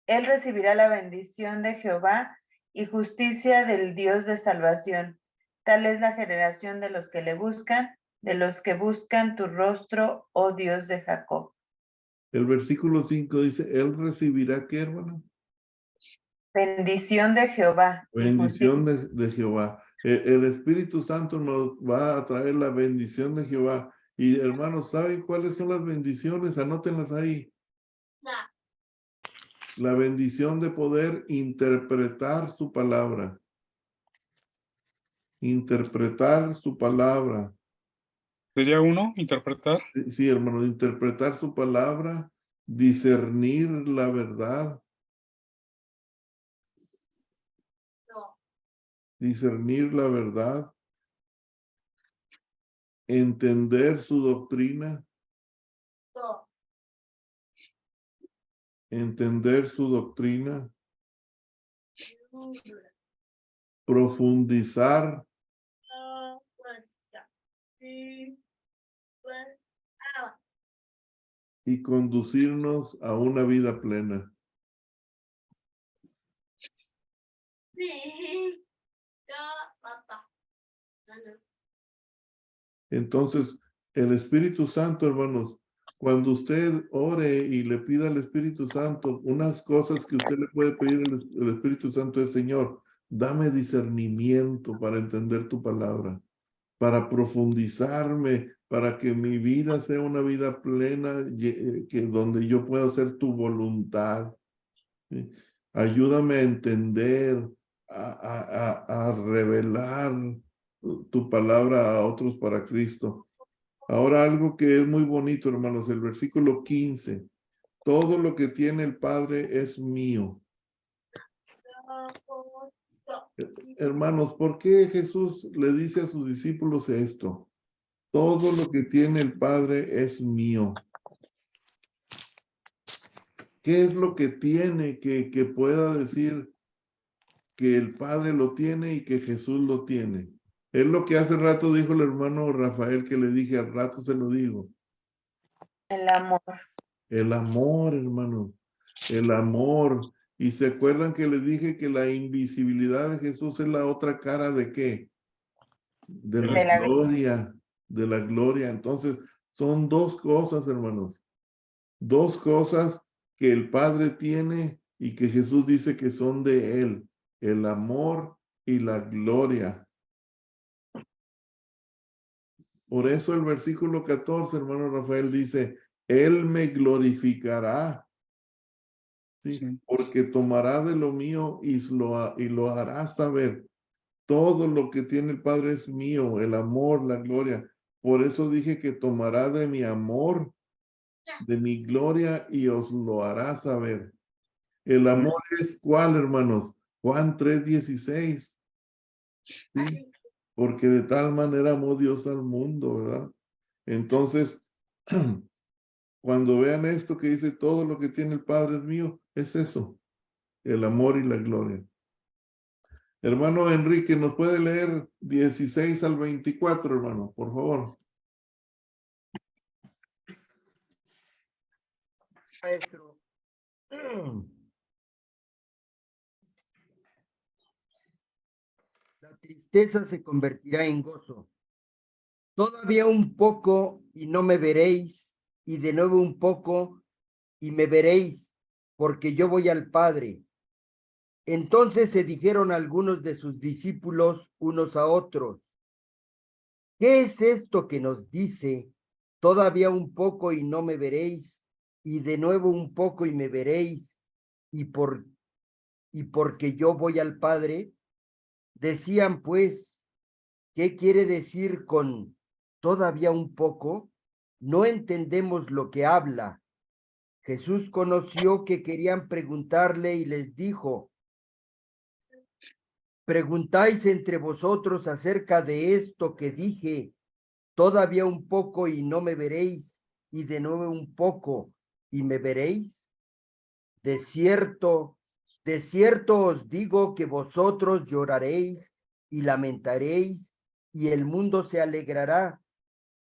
Él recibirá la bendición de Jehová y justicia del Dios de salvación. Tal es la generación de los que le buscan, de los que buscan tu rostro, oh Dios de Jacob.
El versículo 5 dice, él recibirá, ¿qué, hermana?
Bendición de Jehová. y
Bendición
justicia.
de Jehová. El Espíritu Santo nos va a traer la bendición de Jehová. Y hermanos, ¿saben cuáles son las bendiciones? Anótenlas ahí. La bendición de poder interpretar su palabra. Interpretar su palabra.
¿Sería uno interpretar?
Sí, hermano, interpretar su palabra, discernir la verdad. Discernir la verdad. Entender su doctrina. Entender su doctrina. Profundizar. Y conducirnos a una vida plena. Entonces, el Espíritu Santo, hermanos, cuando usted ore y le pida al Espíritu Santo, unas cosas que usted le puede pedir al Espíritu Santo es, Señor, dame discernimiento para entender tu palabra, para profundizarme, para que mi vida sea una vida plena, donde yo pueda hacer tu voluntad. ¿Sí? Ayúdame a entender, a revelar tu palabra a otros para Cristo. Ahora algo que es muy bonito, hermanos, el versículo 15. todo lo que tiene el Padre es mío. Hermanos, ¿por qué Jesús le dice a sus discípulos esto? Todo lo que tiene el Padre es mío. ¿Qué es lo que tiene que pueda decir que el Padre lo tiene y que Jesús lo tiene? Es lo que hace rato dijo el hermano Rafael, que le dije, al rato se lo digo.
El amor.
El amor, hermano. El amor. Y se acuerdan que les dije que la invisibilidad de Jesús es la otra cara ¿de qué? De
De
la
la
gloria. De la gloria. Entonces, son dos cosas, hermanos. Dos cosas que el Padre tiene y que Jesús dice que son de Él. El amor y la gloria. Por eso el versículo 14, hermano Rafael, dice, Él me glorificará. ¿Sí?
Sí.
Porque tomará de lo mío y lo hará saber. Todo lo que tiene el Padre es mío, el amor, la gloria. Por eso dije que tomará de mi amor, de mi gloria y os lo hará saber. El amor es ¿cuál, hermanos? Juan 3:16. ¿Sí? Porque de tal manera amó Dios al mundo, ¿verdad? Entonces, cuando vean esto que dice todo lo que tiene el Padre es mío, es eso, el amor y la gloria. Hermano Enrique, ¿nos puede leer 16 al 24, hermano? Por favor.
Maestro. La tristeza se convertirá en gozo. Todavía un poco y no me veréis, y de nuevo un poco y me veréis, porque yo voy al Padre. Entonces se dijeron algunos de sus discípulos unos a otros, ¿qué es esto que nos dice? Todavía un poco y no me veréis, y de nuevo un poco y me veréis, y porque yo voy al Padre. Decían pues, ¿qué quiere decir con todavía un poco? No entendemos lo que habla. Jesús conoció que querían preguntarle y les dijo, ¿preguntáis entre vosotros acerca de esto que dije? Todavía un poco y no me veréis, y de nuevo un poco y me veréis. De cierto os digo que vosotros lloraréis y lamentaréis, y el mundo se alegrará,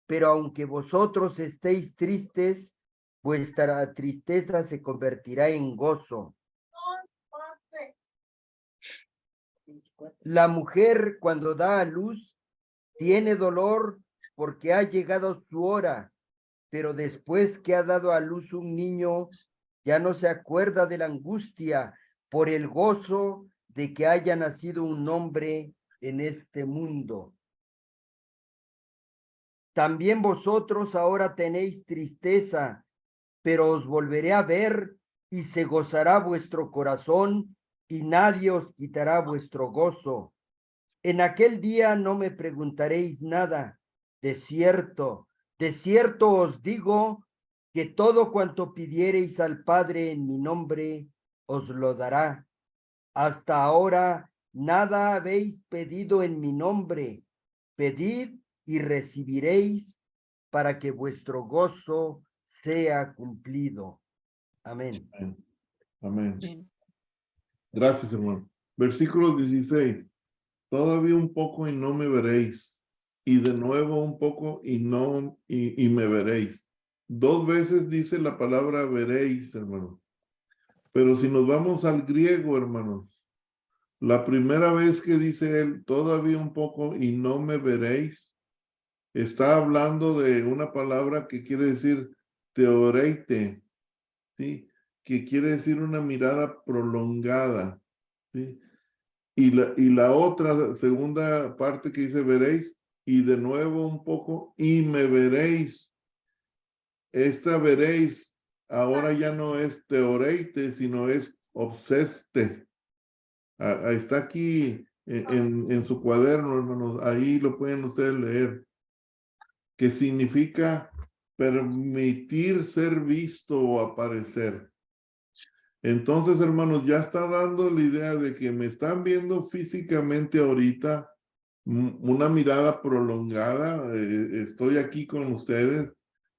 pero aunque vosotros estéis tristes, vuestra tristeza se convertirá en gozo. La mujer cuando da a luz tiene dolor porque ha llegado su hora, pero después que ha dado a luz un niño, ya no se acuerda de la angustia por el gozo de que haya nacido un hombre en este mundo. También vosotros ahora tenéis tristeza, pero os volveré a ver y se gozará vuestro corazón y nadie os quitará vuestro gozo. En aquel día no me preguntaréis nada. De cierto os digo que todo cuanto pidiereis al Padre en mi nombre, os lo dará. Hasta ahora nada habéis pedido en mi nombre. Pedid y recibiréis para que vuestro gozo sea cumplido. Amén.
Amén.
Amén.
Gracias, hermano. Versículo 16. Todavía un poco y no me veréis. Y de nuevo un poco y me veréis. Dos veces dice la palabra veréis, hermano. Pero si nos vamos al griego, hermanos, la primera vez que dice él, todavía un poco y no me veréis, está hablando de una palabra que quiere decir teoreite, ¿sí? Que quiere decir una mirada prolongada, ¿sí? Y la otra segunda parte que dice veréis, y de nuevo un poco, y me veréis. Esta veréis, ahora ya no es teoreite, sino es obseste. Está aquí en su cuaderno, hermanos, ahí lo pueden ustedes leer, que significa permitir ser visto o aparecer. Entonces, hermanos, ya está dando la idea de que me están viendo físicamente ahorita, una mirada prolongada, estoy aquí con ustedes,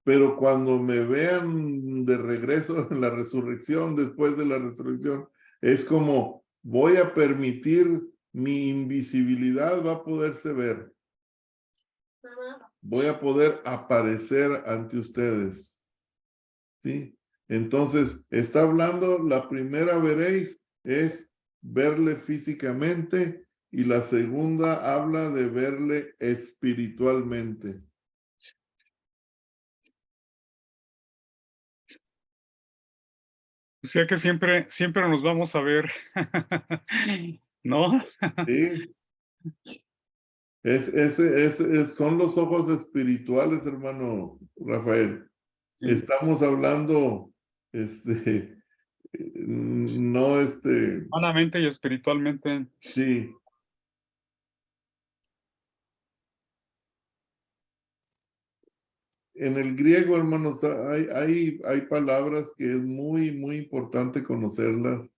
pero cuando me vean de regreso en la resurrección, después de la resurrección, es como voy a permitir mi invisibilidad, va a poderse ver. Voy a poder aparecer ante ustedes. ¿Sí? Entonces, está hablando, la primera veréis es verle físicamente y la segunda habla de verle espiritualmente.
O sea que siempre nos vamos a ver, ¿no?
¿Sí? Son los ojos espirituales, hermano Rafael.
Sí.
Estamos hablando, no,
Humanamente y espiritualmente.
sí. En el griego, hermanos, hay palabras que es muy, muy importante conocerlas.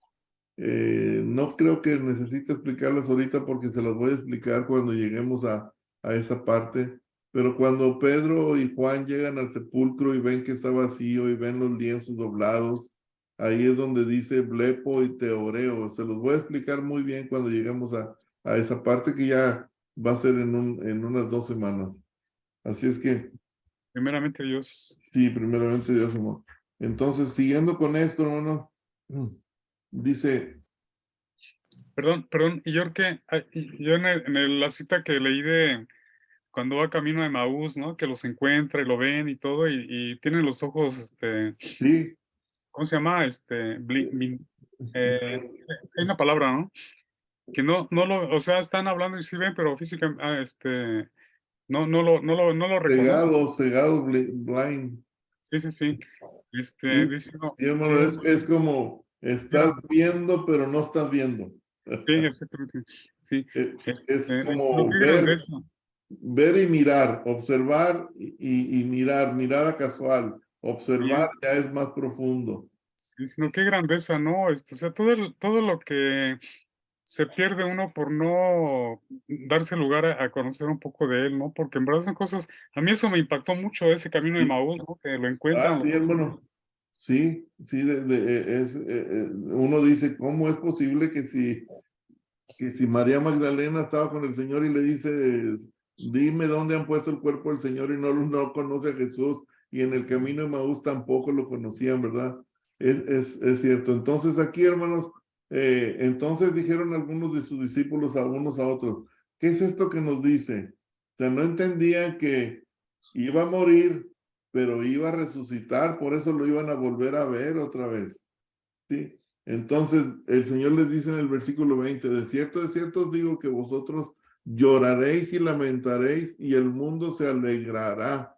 No creo que necesite explicarlas ahorita porque se las voy a explicar cuando lleguemos a esa parte. Pero cuando Pedro y Juan llegan al sepulcro y ven que está vacío y ven los lienzos doblados, ahí es donde dice blepo y teoreo. Se los voy a explicar muy bien cuando lleguemos a esa parte que ya va a ser en unas 2 semanas. Así es que,
Primeramente Dios.
sí, primeramente Dios, amor. Entonces, siguiendo con esto, hermano, dice,
Perdón, y yo que yo la cita que leí de cuando va camino de Maús, ¿no? Que los encuentra y lo ven y todo, y tienen los ojos,
sí,
¿cómo se llama? Hay una palabra, ¿no? Que no lo, o sea, están hablando y sí ven, pero físicamente, no lo reconocen.
cegado, blind.
Sí.
Sí,
Dice, no,
sí, hermano, es como estás
no,
viendo, pero no estás viendo.
sí, exactamente. Sí.
Es
No,
como
qué grandeza.
ver y mirar, observar y mirar, mirada casual, observar
Sí,
ya es más profundo.
sí, sino qué grandeza, ¿no? O sea, todo lo que se pierde uno por no darse lugar a conocer un poco de él, ¿no? Porque en verdad son cosas, a mí eso me impactó mucho ese camino de
Sí.
Maús, ¿no? Que lo encuentran.
Sí, hermano. Sí, sí, uno dice, ¿cómo es posible que si María Magdalena estaba con el Señor y le dice, dime dónde han puesto el cuerpo del Señor y no conoce a Jesús y en el camino de Maús tampoco lo conocían, ¿verdad? Es cierto. Entonces aquí, hermanos, entonces dijeron algunos de sus discípulos a unos a otros, ¿qué es esto que nos dice? O sea, no entendían que iba a morir, pero iba a resucitar, por eso lo iban a volver a ver otra vez. ¿Sí? Entonces, el Señor les dice en el versículo 20, de cierto os digo que vosotros lloraréis y lamentaréis y el mundo se alegrará.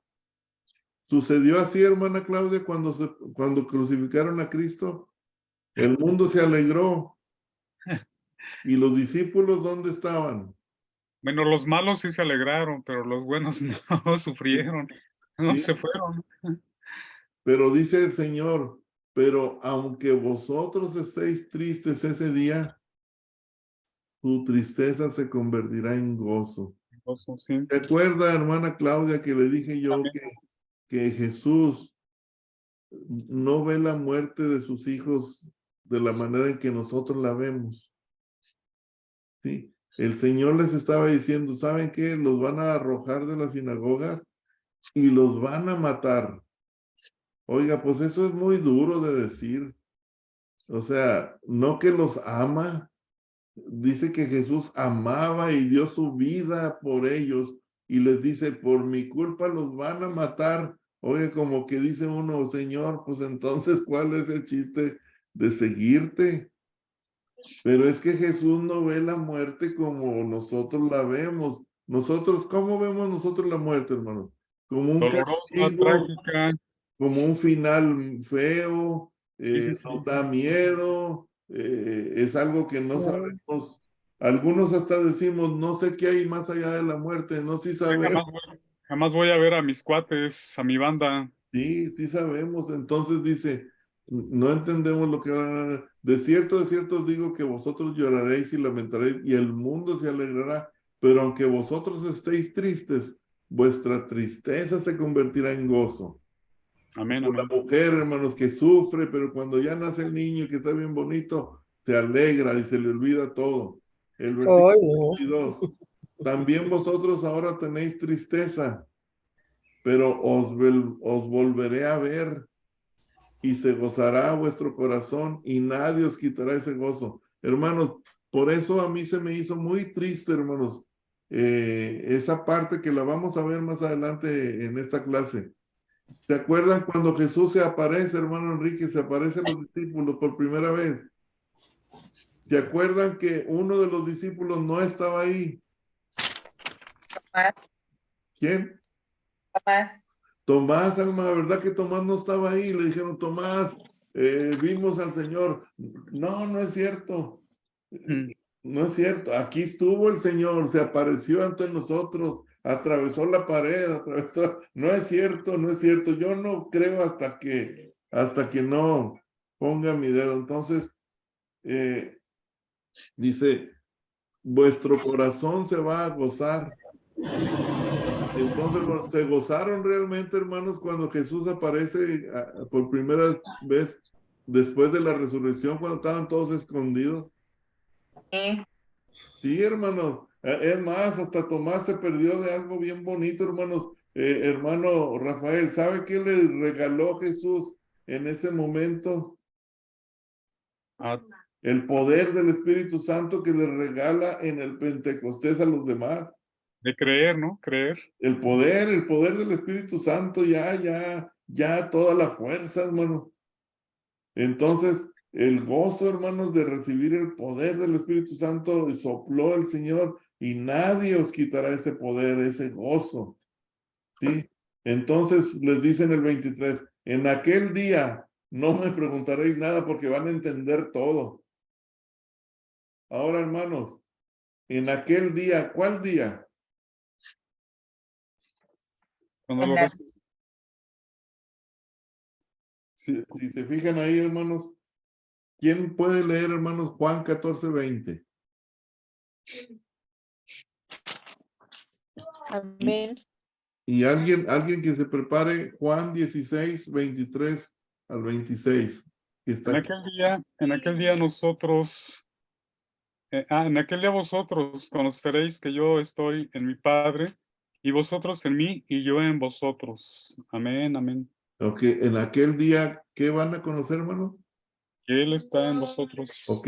¿Sucedió así, hermana Claudia, cuando crucificaron a Cristo? El mundo se alegró. ¿Y los discípulos dónde estaban?
Bueno, los malos sí se alegraron, pero los buenos no sufrieron, no
Sí,
se fueron.
pero dice el Señor, pero aunque vosotros estéis tristes ese día, tu tristeza se convertirá en gozo.
Gozo, sí.
¿Te acuerdas, hermana Claudia, que le dije yo que Jesús no ve la muerte de sus hijos de la manera en que nosotros la vemos? ¿Sí? El Señor les estaba diciendo, ¿saben qué? Los van a arrojar de las sinagogas y los van a matar. Oiga, pues eso es muy duro de decir. O sea, no que los ama. Dice que Jesús amaba y dio su vida por ellos y les dice, por mi culpa los van a matar. Oye, como que dice uno, Señor, pues entonces, ¿cuál es el chiste de seguirte? Pero es que Jesús no ve la muerte como nosotros la vemos. Nosotros, ¿cómo vemos nosotros la muerte, hermano? Como un
Dolorosa,
castigo,
trágica.
como un final feo,
Sí.
nos da miedo, es algo que no sabemos. Algunos hasta decimos, no sé qué hay más allá de la muerte, no, sí sabemos.
Jamás voy a ver a mis cuates, a mi banda.
Sí, sí sabemos. Entonces dice, no entendemos lo que van a... De cierto os digo que vosotros lloraréis y lamentaréis y el mundo se alegrará, pero aunque vosotros estéis tristes, vuestra tristeza se convertirá en gozo.
Amén,
Como la
amén.
mujer, hermanos, que sufre, pero cuando ya nace el niño que está bien bonito, se alegra y se le olvida todo. El versículo
Ay, no.
22. También vosotros ahora tenéis tristeza, pero os volveré a ver y se gozará vuestro corazón y nadie os quitará ese gozo. Hermanos, por eso a mí se me hizo muy triste, hermanos, esa parte que la vamos a ver más adelante en esta clase. ¿Se acuerdan cuando Jesús se aparece, hermano Enrique, se aparece a los discípulos por primera vez? ¿Se acuerdan que uno de los discípulos no estaba ahí?
Tomás,
¿Quién?
Tomás.
Tomás, alma, ¿verdad que Tomás no estaba ahí? Le dijeron, Tomás, vimos al Señor. No, no es cierto.
Mm.
No es cierto. Aquí estuvo el Señor, se apareció ante nosotros, atravesó la pared, atravesó. No es cierto, no es cierto. Yo no creo hasta que no ponga mi dedo. Entonces, dice, vuestro corazón se va a gozar. Entonces, se gozaron realmente, hermanos, cuando Jesús aparece por primera vez después de la resurrección, cuando estaban todos escondidos.
Sí.
Sí, hermanos. Es más, hasta Tomás se perdió de algo bien bonito, hermanos. Hermano Rafael, ¿sabe qué le regaló Jesús en ese momento?
Ah,
El poder del Espíritu Santo que le regala en el Pentecostés a los demás.
de creer, ¿no? Creer.
El poder del Espíritu Santo, ya toda la fuerza, hermano. Entonces, el gozo, hermanos, de recibir el poder del Espíritu Santo, sopló el Señor y nadie os quitará ese poder, ese gozo. ¿Sí? Entonces les dice en el 23, en aquel día no me preguntaréis nada porque van a entender todo. Ahora, hermanos, en aquel día, ¿cuál día?
Cuando
En
lo
la-
ves. Sí,
Si se fijan ahí, hermanos, ¿quién puede leer, hermanos, Juan 14:20?
Amén.
Y alguien que se prepare Juan 16:23 al 26, que está aquí.
en aquel día nosotros, en aquel día vosotros conoceréis que yo estoy en mi Padre, y vosotros en mí, y yo en vosotros. Amén, amén.
Ok, en aquel día, ¿qué van a conocer, hermano?
Que Él está en vosotros.
Ok,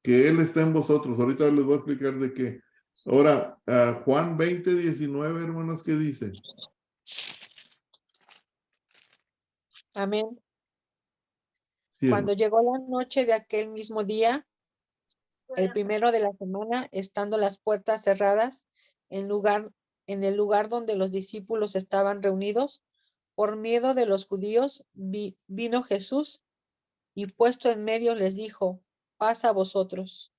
que Él está en vosotros. Ahorita les voy a explicar de qué. Ahora, Juan 20:19, hermanos, ¿qué dice?
Amén.
Sí, hermano.
Cuando llegó la noche de aquel mismo día, el primero de la semana, estando las puertas cerradas, en el lugar donde los discípulos estaban reunidos, por miedo de los judíos, vino Jesús y puesto en medio les dijo, paz a vosotros.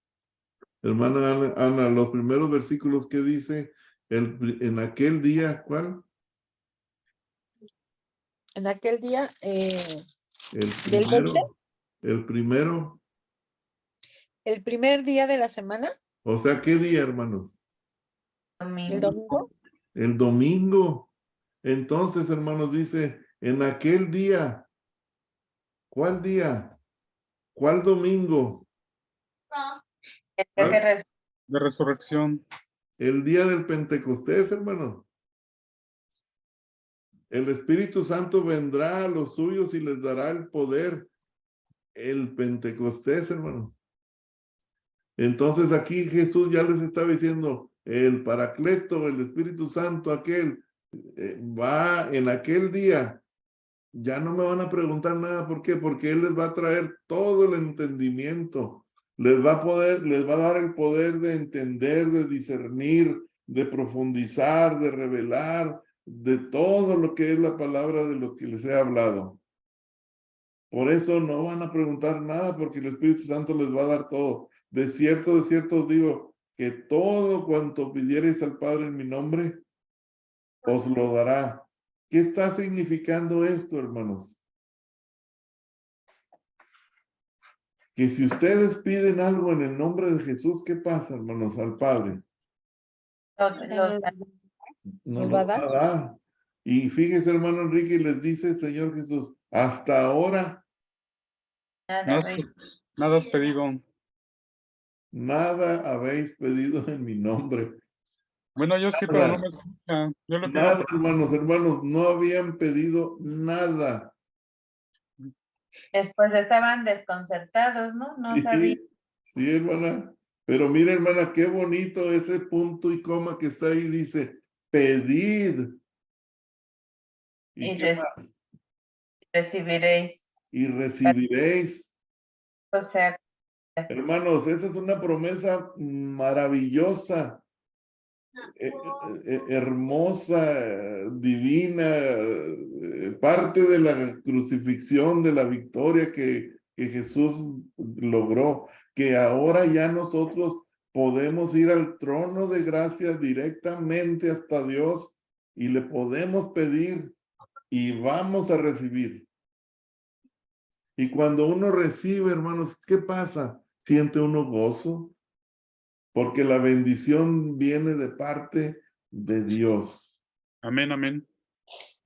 Hermana Ana, los primeros versículos que dice, en aquel día, ¿cuál?
En aquel día
El
del noche,
primero,
el primer día de la semana,
o sea, ¿qué día, hermanos?
el domingo,
El domingo. Entonces, hermanos, dice, en aquel día, ¿cuál día? ¿Cuál domingo?
El día que res-
De resurrección.
El día del Pentecostés, hermanos. El Espíritu Santo vendrá a los suyos y les dará el poder. El Pentecostés, hermanos. Entonces aquí Jesús ya les estaba diciendo, el Paracleto, el Espíritu Santo, aquel, va en aquel día. Ya no me van a preguntar nada, ¿por qué? Porque Él les va a traer todo el entendimiento. Les va a dar el poder de entender, de discernir, de profundizar, de revelar, de todo lo que es la palabra de lo que les he hablado. Por eso no van a preguntar nada, porque el Espíritu Santo les va a dar todo. De cierto os digo, que todo cuanto pidiereis al Padre en mi nombre, os lo dará. ¿Qué está significando esto, hermanos? Que si ustedes piden algo en el nombre de Jesús, ¿qué pasa, hermanos? Al Padre.
Los
No
¿Nos
lo
va a
va
dar?
a dar. Y fíjese, hermano Enrique, les dice el Señor Jesús, hasta ahora
nada,
Nada,
veis.
nada has pedido.
nada habéis pedido en mi nombre.
Bueno, yo sí, pero no
Nada.
me escucha. Yo le pido
Nada,
por...
hermanos, no habían pedido nada.
Después estaban desconcertados, ¿no? No sabían.
Sí, sí, hermana. Pero mira, hermana, qué bonito ese punto y coma que está ahí, dice, pedid. ¿Y
Y
qué más?
recibiréis.
Y recibiréis.
O sea,
Hermanos, esa es una promesa maravillosa, hermosa, divina, parte de la crucifixión, de la victoria que Jesús logró, que ahora ya nosotros podemos ir al trono de gracia directamente hasta Dios y le podemos pedir y vamos a recibir. Y cuando uno recibe, hermanos, ¿qué pasa? Siente uno gozo, porque la bendición viene de parte de Dios.
Amén, amén.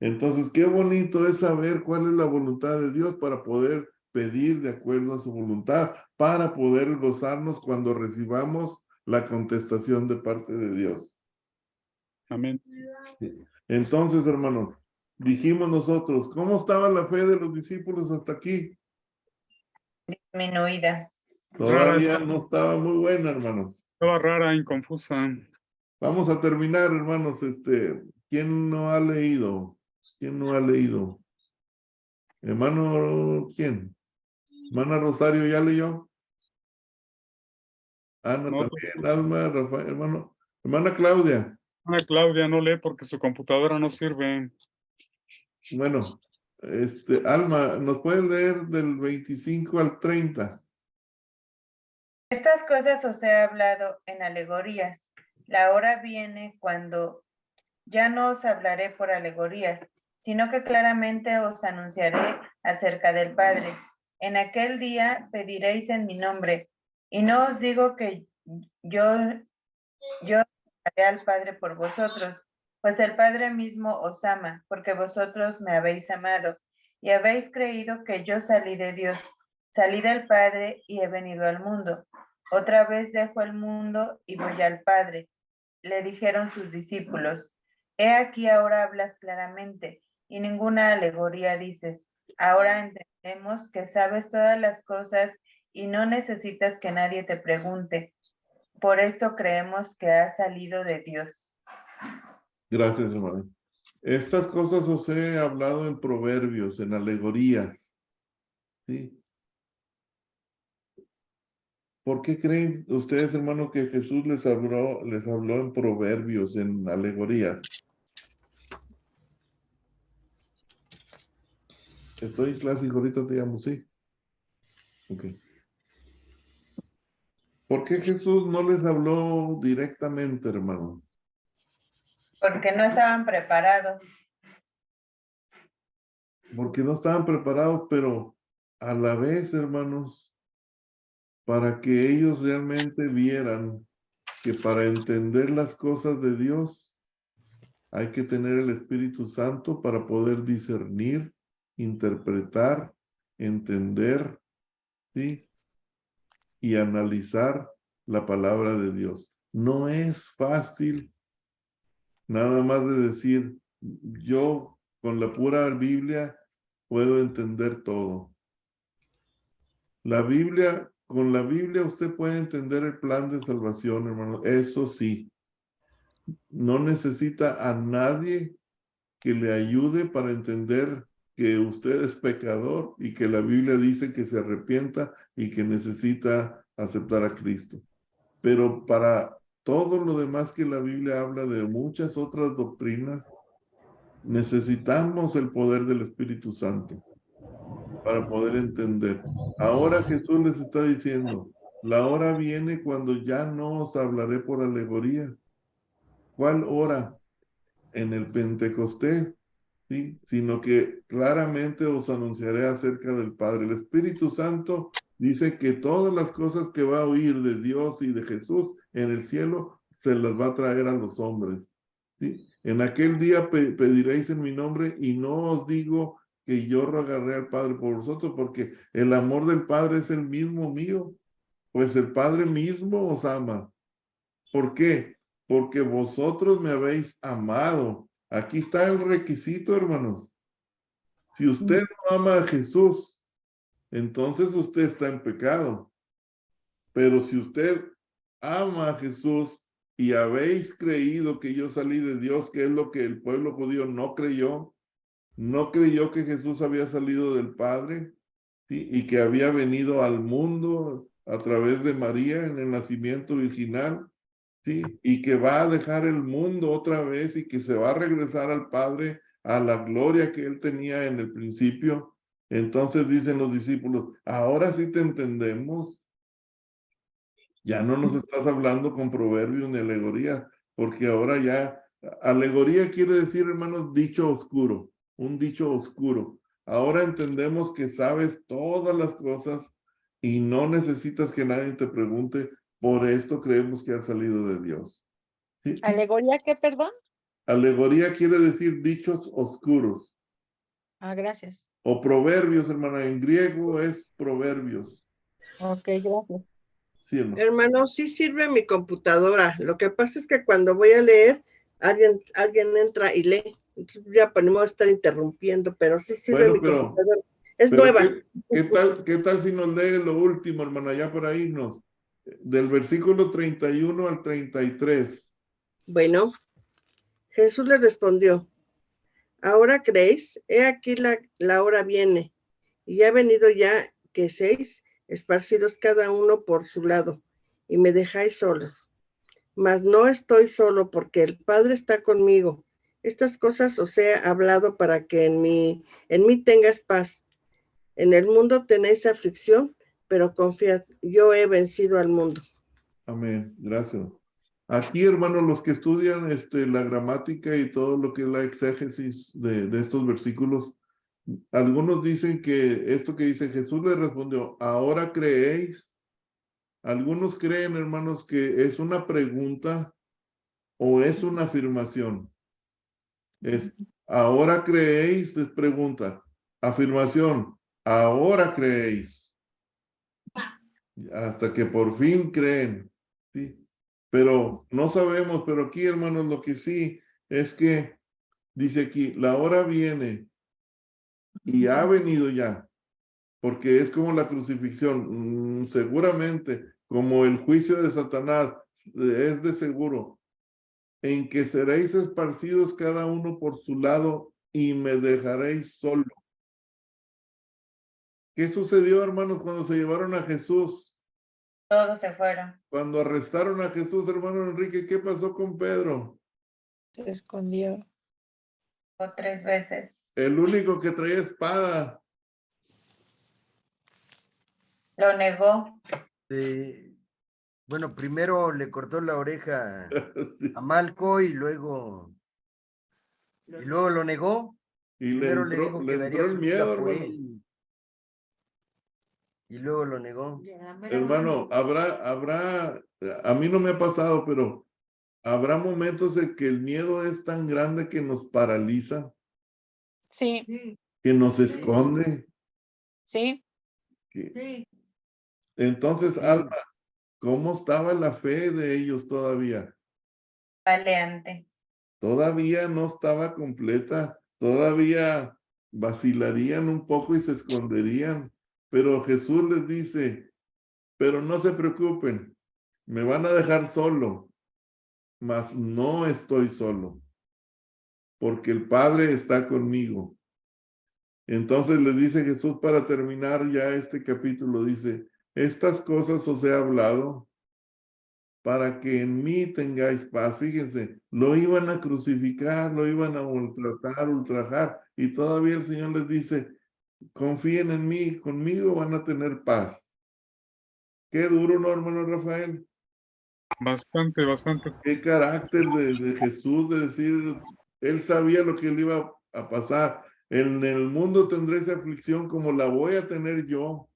Entonces, qué bonito es saber cuál es la voluntad de Dios para poder pedir de acuerdo a su voluntad, para poder gozarnos cuando recibamos la contestación de parte de Dios.
Amén.
Entonces, hermanos, dijimos nosotros, ¿cómo estaba la fe de los discípulos hasta aquí?
disminuida.
Todavía no estaba muy buena, hermanos.
Estaba rara, inconfusa.
Vamos a terminar, hermanos. ¿Quién no ha leído? ¿Quién no ha leído? Hermano, ¿quién? Hermana Rosario, ¿ya leyó? Ana
No,
también, Alma, Rafael, hermana Claudia.
Ana Claudia no lee porque su computadora no sirve.
Bueno, Alma, ¿nos puedes leer del 25 al 30?
Estas cosas os he hablado en alegorías. La hora viene cuando ya no os hablaré por alegorías, sino que claramente os anunciaré acerca del Padre. En aquel día pediréis en mi nombre, y no os digo que yo haré al Padre por vosotros, pues el Padre mismo os ama, porque vosotros me habéis amado, y habéis creído que yo salí de Dios, salí del Padre y he venido al mundo. Otra vez dejo el mundo y voy al Padre. Le dijeron sus discípulos, he aquí ahora hablas claramente, y ninguna alegoría dices. Ahora entendemos que sabes todas las cosas y no necesitas que nadie te pregunte. Por esto creemos que has salido de Dios.
Gracias, hermano. Estas cosas os he hablado en proverbios, en alegorías. ¿Sí? ¿Por qué creen ustedes, hermano, que Jesús les habló en proverbios, en alegorías? Estoy en clase y ahorita te llamo, ¿sí? Ok. ¿Por qué Jesús no les habló directamente, hermano?
Porque no estaban preparados.
Porque no estaban preparados, pero a la vez, hermanos, para que ellos realmente vieran que para entender las cosas de Dios hay que tener el Espíritu Santo para poder discernir, interpretar, entender, ¿sí? Y analizar la palabra de Dios. No es fácil nada más de decir, yo con la pura Biblia puedo entender todo. Con la Biblia usted puede entender el plan de salvación, hermano. Eso sí, no necesita a nadie que le ayude para entender que usted es pecador y que la Biblia dice que se arrepienta y que necesita aceptar a Cristo. Pero para todo lo demás que la Biblia habla de muchas otras doctrinas, necesitamos el poder del Espíritu Santo para poder entender. Ahora Jesús les está diciendo, la hora viene cuando ya no os hablaré por alegoría. ¿Cuál hora? En el Pentecostés, ¿sí? Sino que claramente os anunciaré acerca del Padre. El Espíritu Santo dice que todas las cosas que va a oír de Dios y de Jesús en el cielo, se las va a traer a los hombres, ¿sí? En aquel día pediréis en mi nombre y no os digo que yo rogaré al Padre por vosotros, porque el amor del Padre es el mismo mío, pues el Padre mismo os ama. ¿Por qué? Porque vosotros me habéis amado. Aquí está el requisito, hermanos. Si usted no ama a Jesús, entonces usted está en pecado. Pero si usted ama a Jesús y habéis creído que yo salí de Dios, que es lo que el pueblo judío no creyó que Jesús había salido del Padre, ¿sí? Y que había venido al mundo a través de María en el nacimiento virginal, ¿sí? Y que va a dejar el mundo otra vez y que se va a regresar al Padre, a la gloria que él tenía en el principio. Entonces dicen los discípulos, ahora sí te entendemos. Ya no nos estás hablando con proverbios ni alegorías, porque ahora ya, alegoría quiere decir, hermanos, dicho oscuro, un dicho oscuro. Ahora entendemos que sabes todas las cosas y no necesitas que nadie te pregunte, por esto creemos que ha salido de Dios. ¿Sí?
¿Alegoría qué, perdón?
Alegoría quiere decir dichos oscuros.
Ah, gracias.
O proverbios, hermana, en griego es proverbios.
Ok, gracias.
¿Sí, hermano?
Hermano, sí sirve mi computadora. Lo que pasa es que cuando voy a leer, alguien entra y lee. Entonces ya ponemos a estar interrumpiendo, pero sí sirve
Bueno,
mi computadora. Es
pero
nueva.
¿qué tal si nos lee lo último, hermana, ya para irnos? Del versículo 31 al 33.
Bueno, Jesús les respondió, ¿ahora creéis? He aquí la hora viene, y ha venido ya que seis esparcidos cada uno por su lado, y me dejáis solo. Mas no estoy solo porque el Padre está conmigo. Estas cosas os he hablado para que en mí tengas paz. En el mundo tenéis aflicción, pero confiad, yo he vencido al mundo.
Amén, gracias. Aquí, hermanos, los que estudian la gramática y todo lo que es la exégesis de estos versículos, algunos dicen que esto que dice Jesús le respondió, ¿ahora creéis? Algunos creen, hermanos, que es una pregunta o es una afirmación. Es, ¿ahora creéis? Es pregunta. Afirmación, ¿ahora creéis? Hasta que por fin creen, ¿sí? Pero no sabemos, pero aquí, hermanos, lo que sí es que dice aquí, la hora viene y ha venido ya, porque es como la crucifixión, seguramente, como el juicio de Satanás, es de seguro, en que seréis esparcidos cada uno por su lado y me dejaréis solo. ¿Qué sucedió, hermanos, cuando se llevaron a Jesús?
Todos se fueron.
Cuando arrestaron a Jesús, hermano Enrique, ¿qué pasó con Pedro?
Se escondió.
O 3 veces.
El único que traía espada.
Lo negó.
Bueno, primero le cortó la oreja
Sí.
a Malco y luego lo negó.
Y
Primero le dijo que
le
daría
entró
su
el
vida
miedo,
por
hermano.
él y luego lo negó.
Hermano, a mí no me ha pasado, pero habrá momentos en que el miedo es tan grande que nos paraliza,
Sí,
que nos esconde.
sí.
Entonces,
Sí.
Alma, ¿cómo estaba la fe de ellos todavía?
Paleante.
Todavía no estaba completa, todavía vacilarían un poco y se esconderían. Pero Jesús les dice, pero no se preocupen, me van a dejar solo, mas no estoy solo, porque el Padre está conmigo. Entonces les dice Jesús para terminar ya este capítulo, dice, estas cosas os he hablado para que en mí tengáis paz. Fíjense, lo iban a crucificar, lo iban a ultrajar, y todavía el Señor les dice, confíen en mí, conmigo van a tener paz. Qué duro, ¿no, hermano Rafael?
Bastante, bastante.
Qué carácter de Jesús, de decir, él sabía lo que le iba a pasar. En el mundo tendréis aflicción como la voy a tener yo.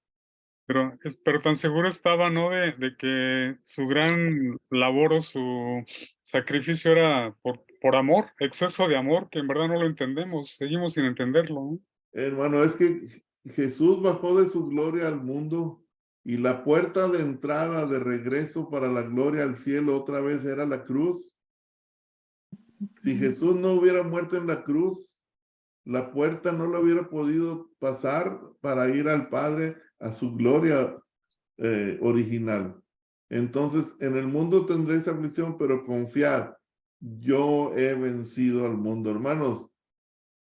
Pero tan seguro estaba, ¿no? De que su gran labor o su sacrificio era por amor, exceso de amor, que en verdad no lo entendemos, seguimos sin entenderlo, ¿no?
Hermano, es que Jesús bajó de su gloria al mundo y la puerta de entrada, de regreso para la gloria al cielo otra vez era la cruz. Si Jesús no hubiera muerto en la cruz, la puerta no la hubiera podido pasar para ir al Padre a su gloria original. Entonces, en el mundo tendréis aflicción, pero confiad, yo he vencido al mundo. Hermanos,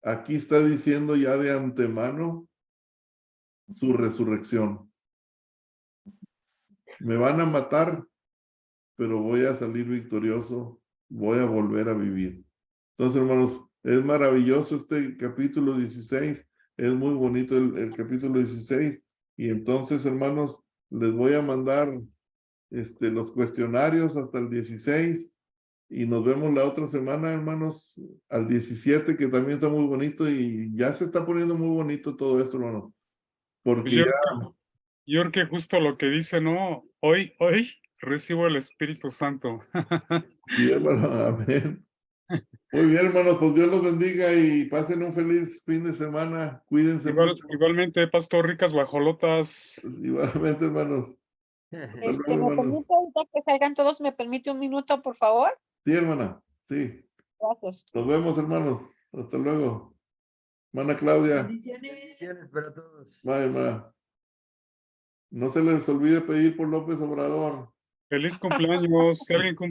aquí está diciendo ya de antemano su resurrección. Me van a matar, pero voy a salir victorioso, voy a volver a vivir. Entonces, hermanos, es maravilloso este capítulo 16, es muy bonito el capítulo 16, y entonces, hermanos, les voy a mandar los cuestionarios hasta el 16, y nos vemos la otra semana, hermanos, al 17, que también está muy bonito, y ya se está poniendo muy bonito todo esto, hermano,
Pues
porque
yo
ya...
creo que justo lo que dice, ¿no? Hoy recibo el Espíritu Santo.
Sí, hermano, amén. Muy bien, hermanos, pues Dios los bendiga y pasen un feliz fin de semana. Cuídense mucho.
Igualmente, Pastor, ricas guajolotas.
Igualmente, hermanos. Hasta luego,
¿Me
hermanos.
permite ahorita que salgan todos? ¿Me permite un minuto, por favor?
Sí, hermana. Sí.
Gracias.
Nos vemos, hermanos. Hasta luego. Hermana Claudia.
Bendiciones para todos.
Bye, hermana. No se les olvide pedir por López Obrador.
Feliz cumpleaños. Si alguien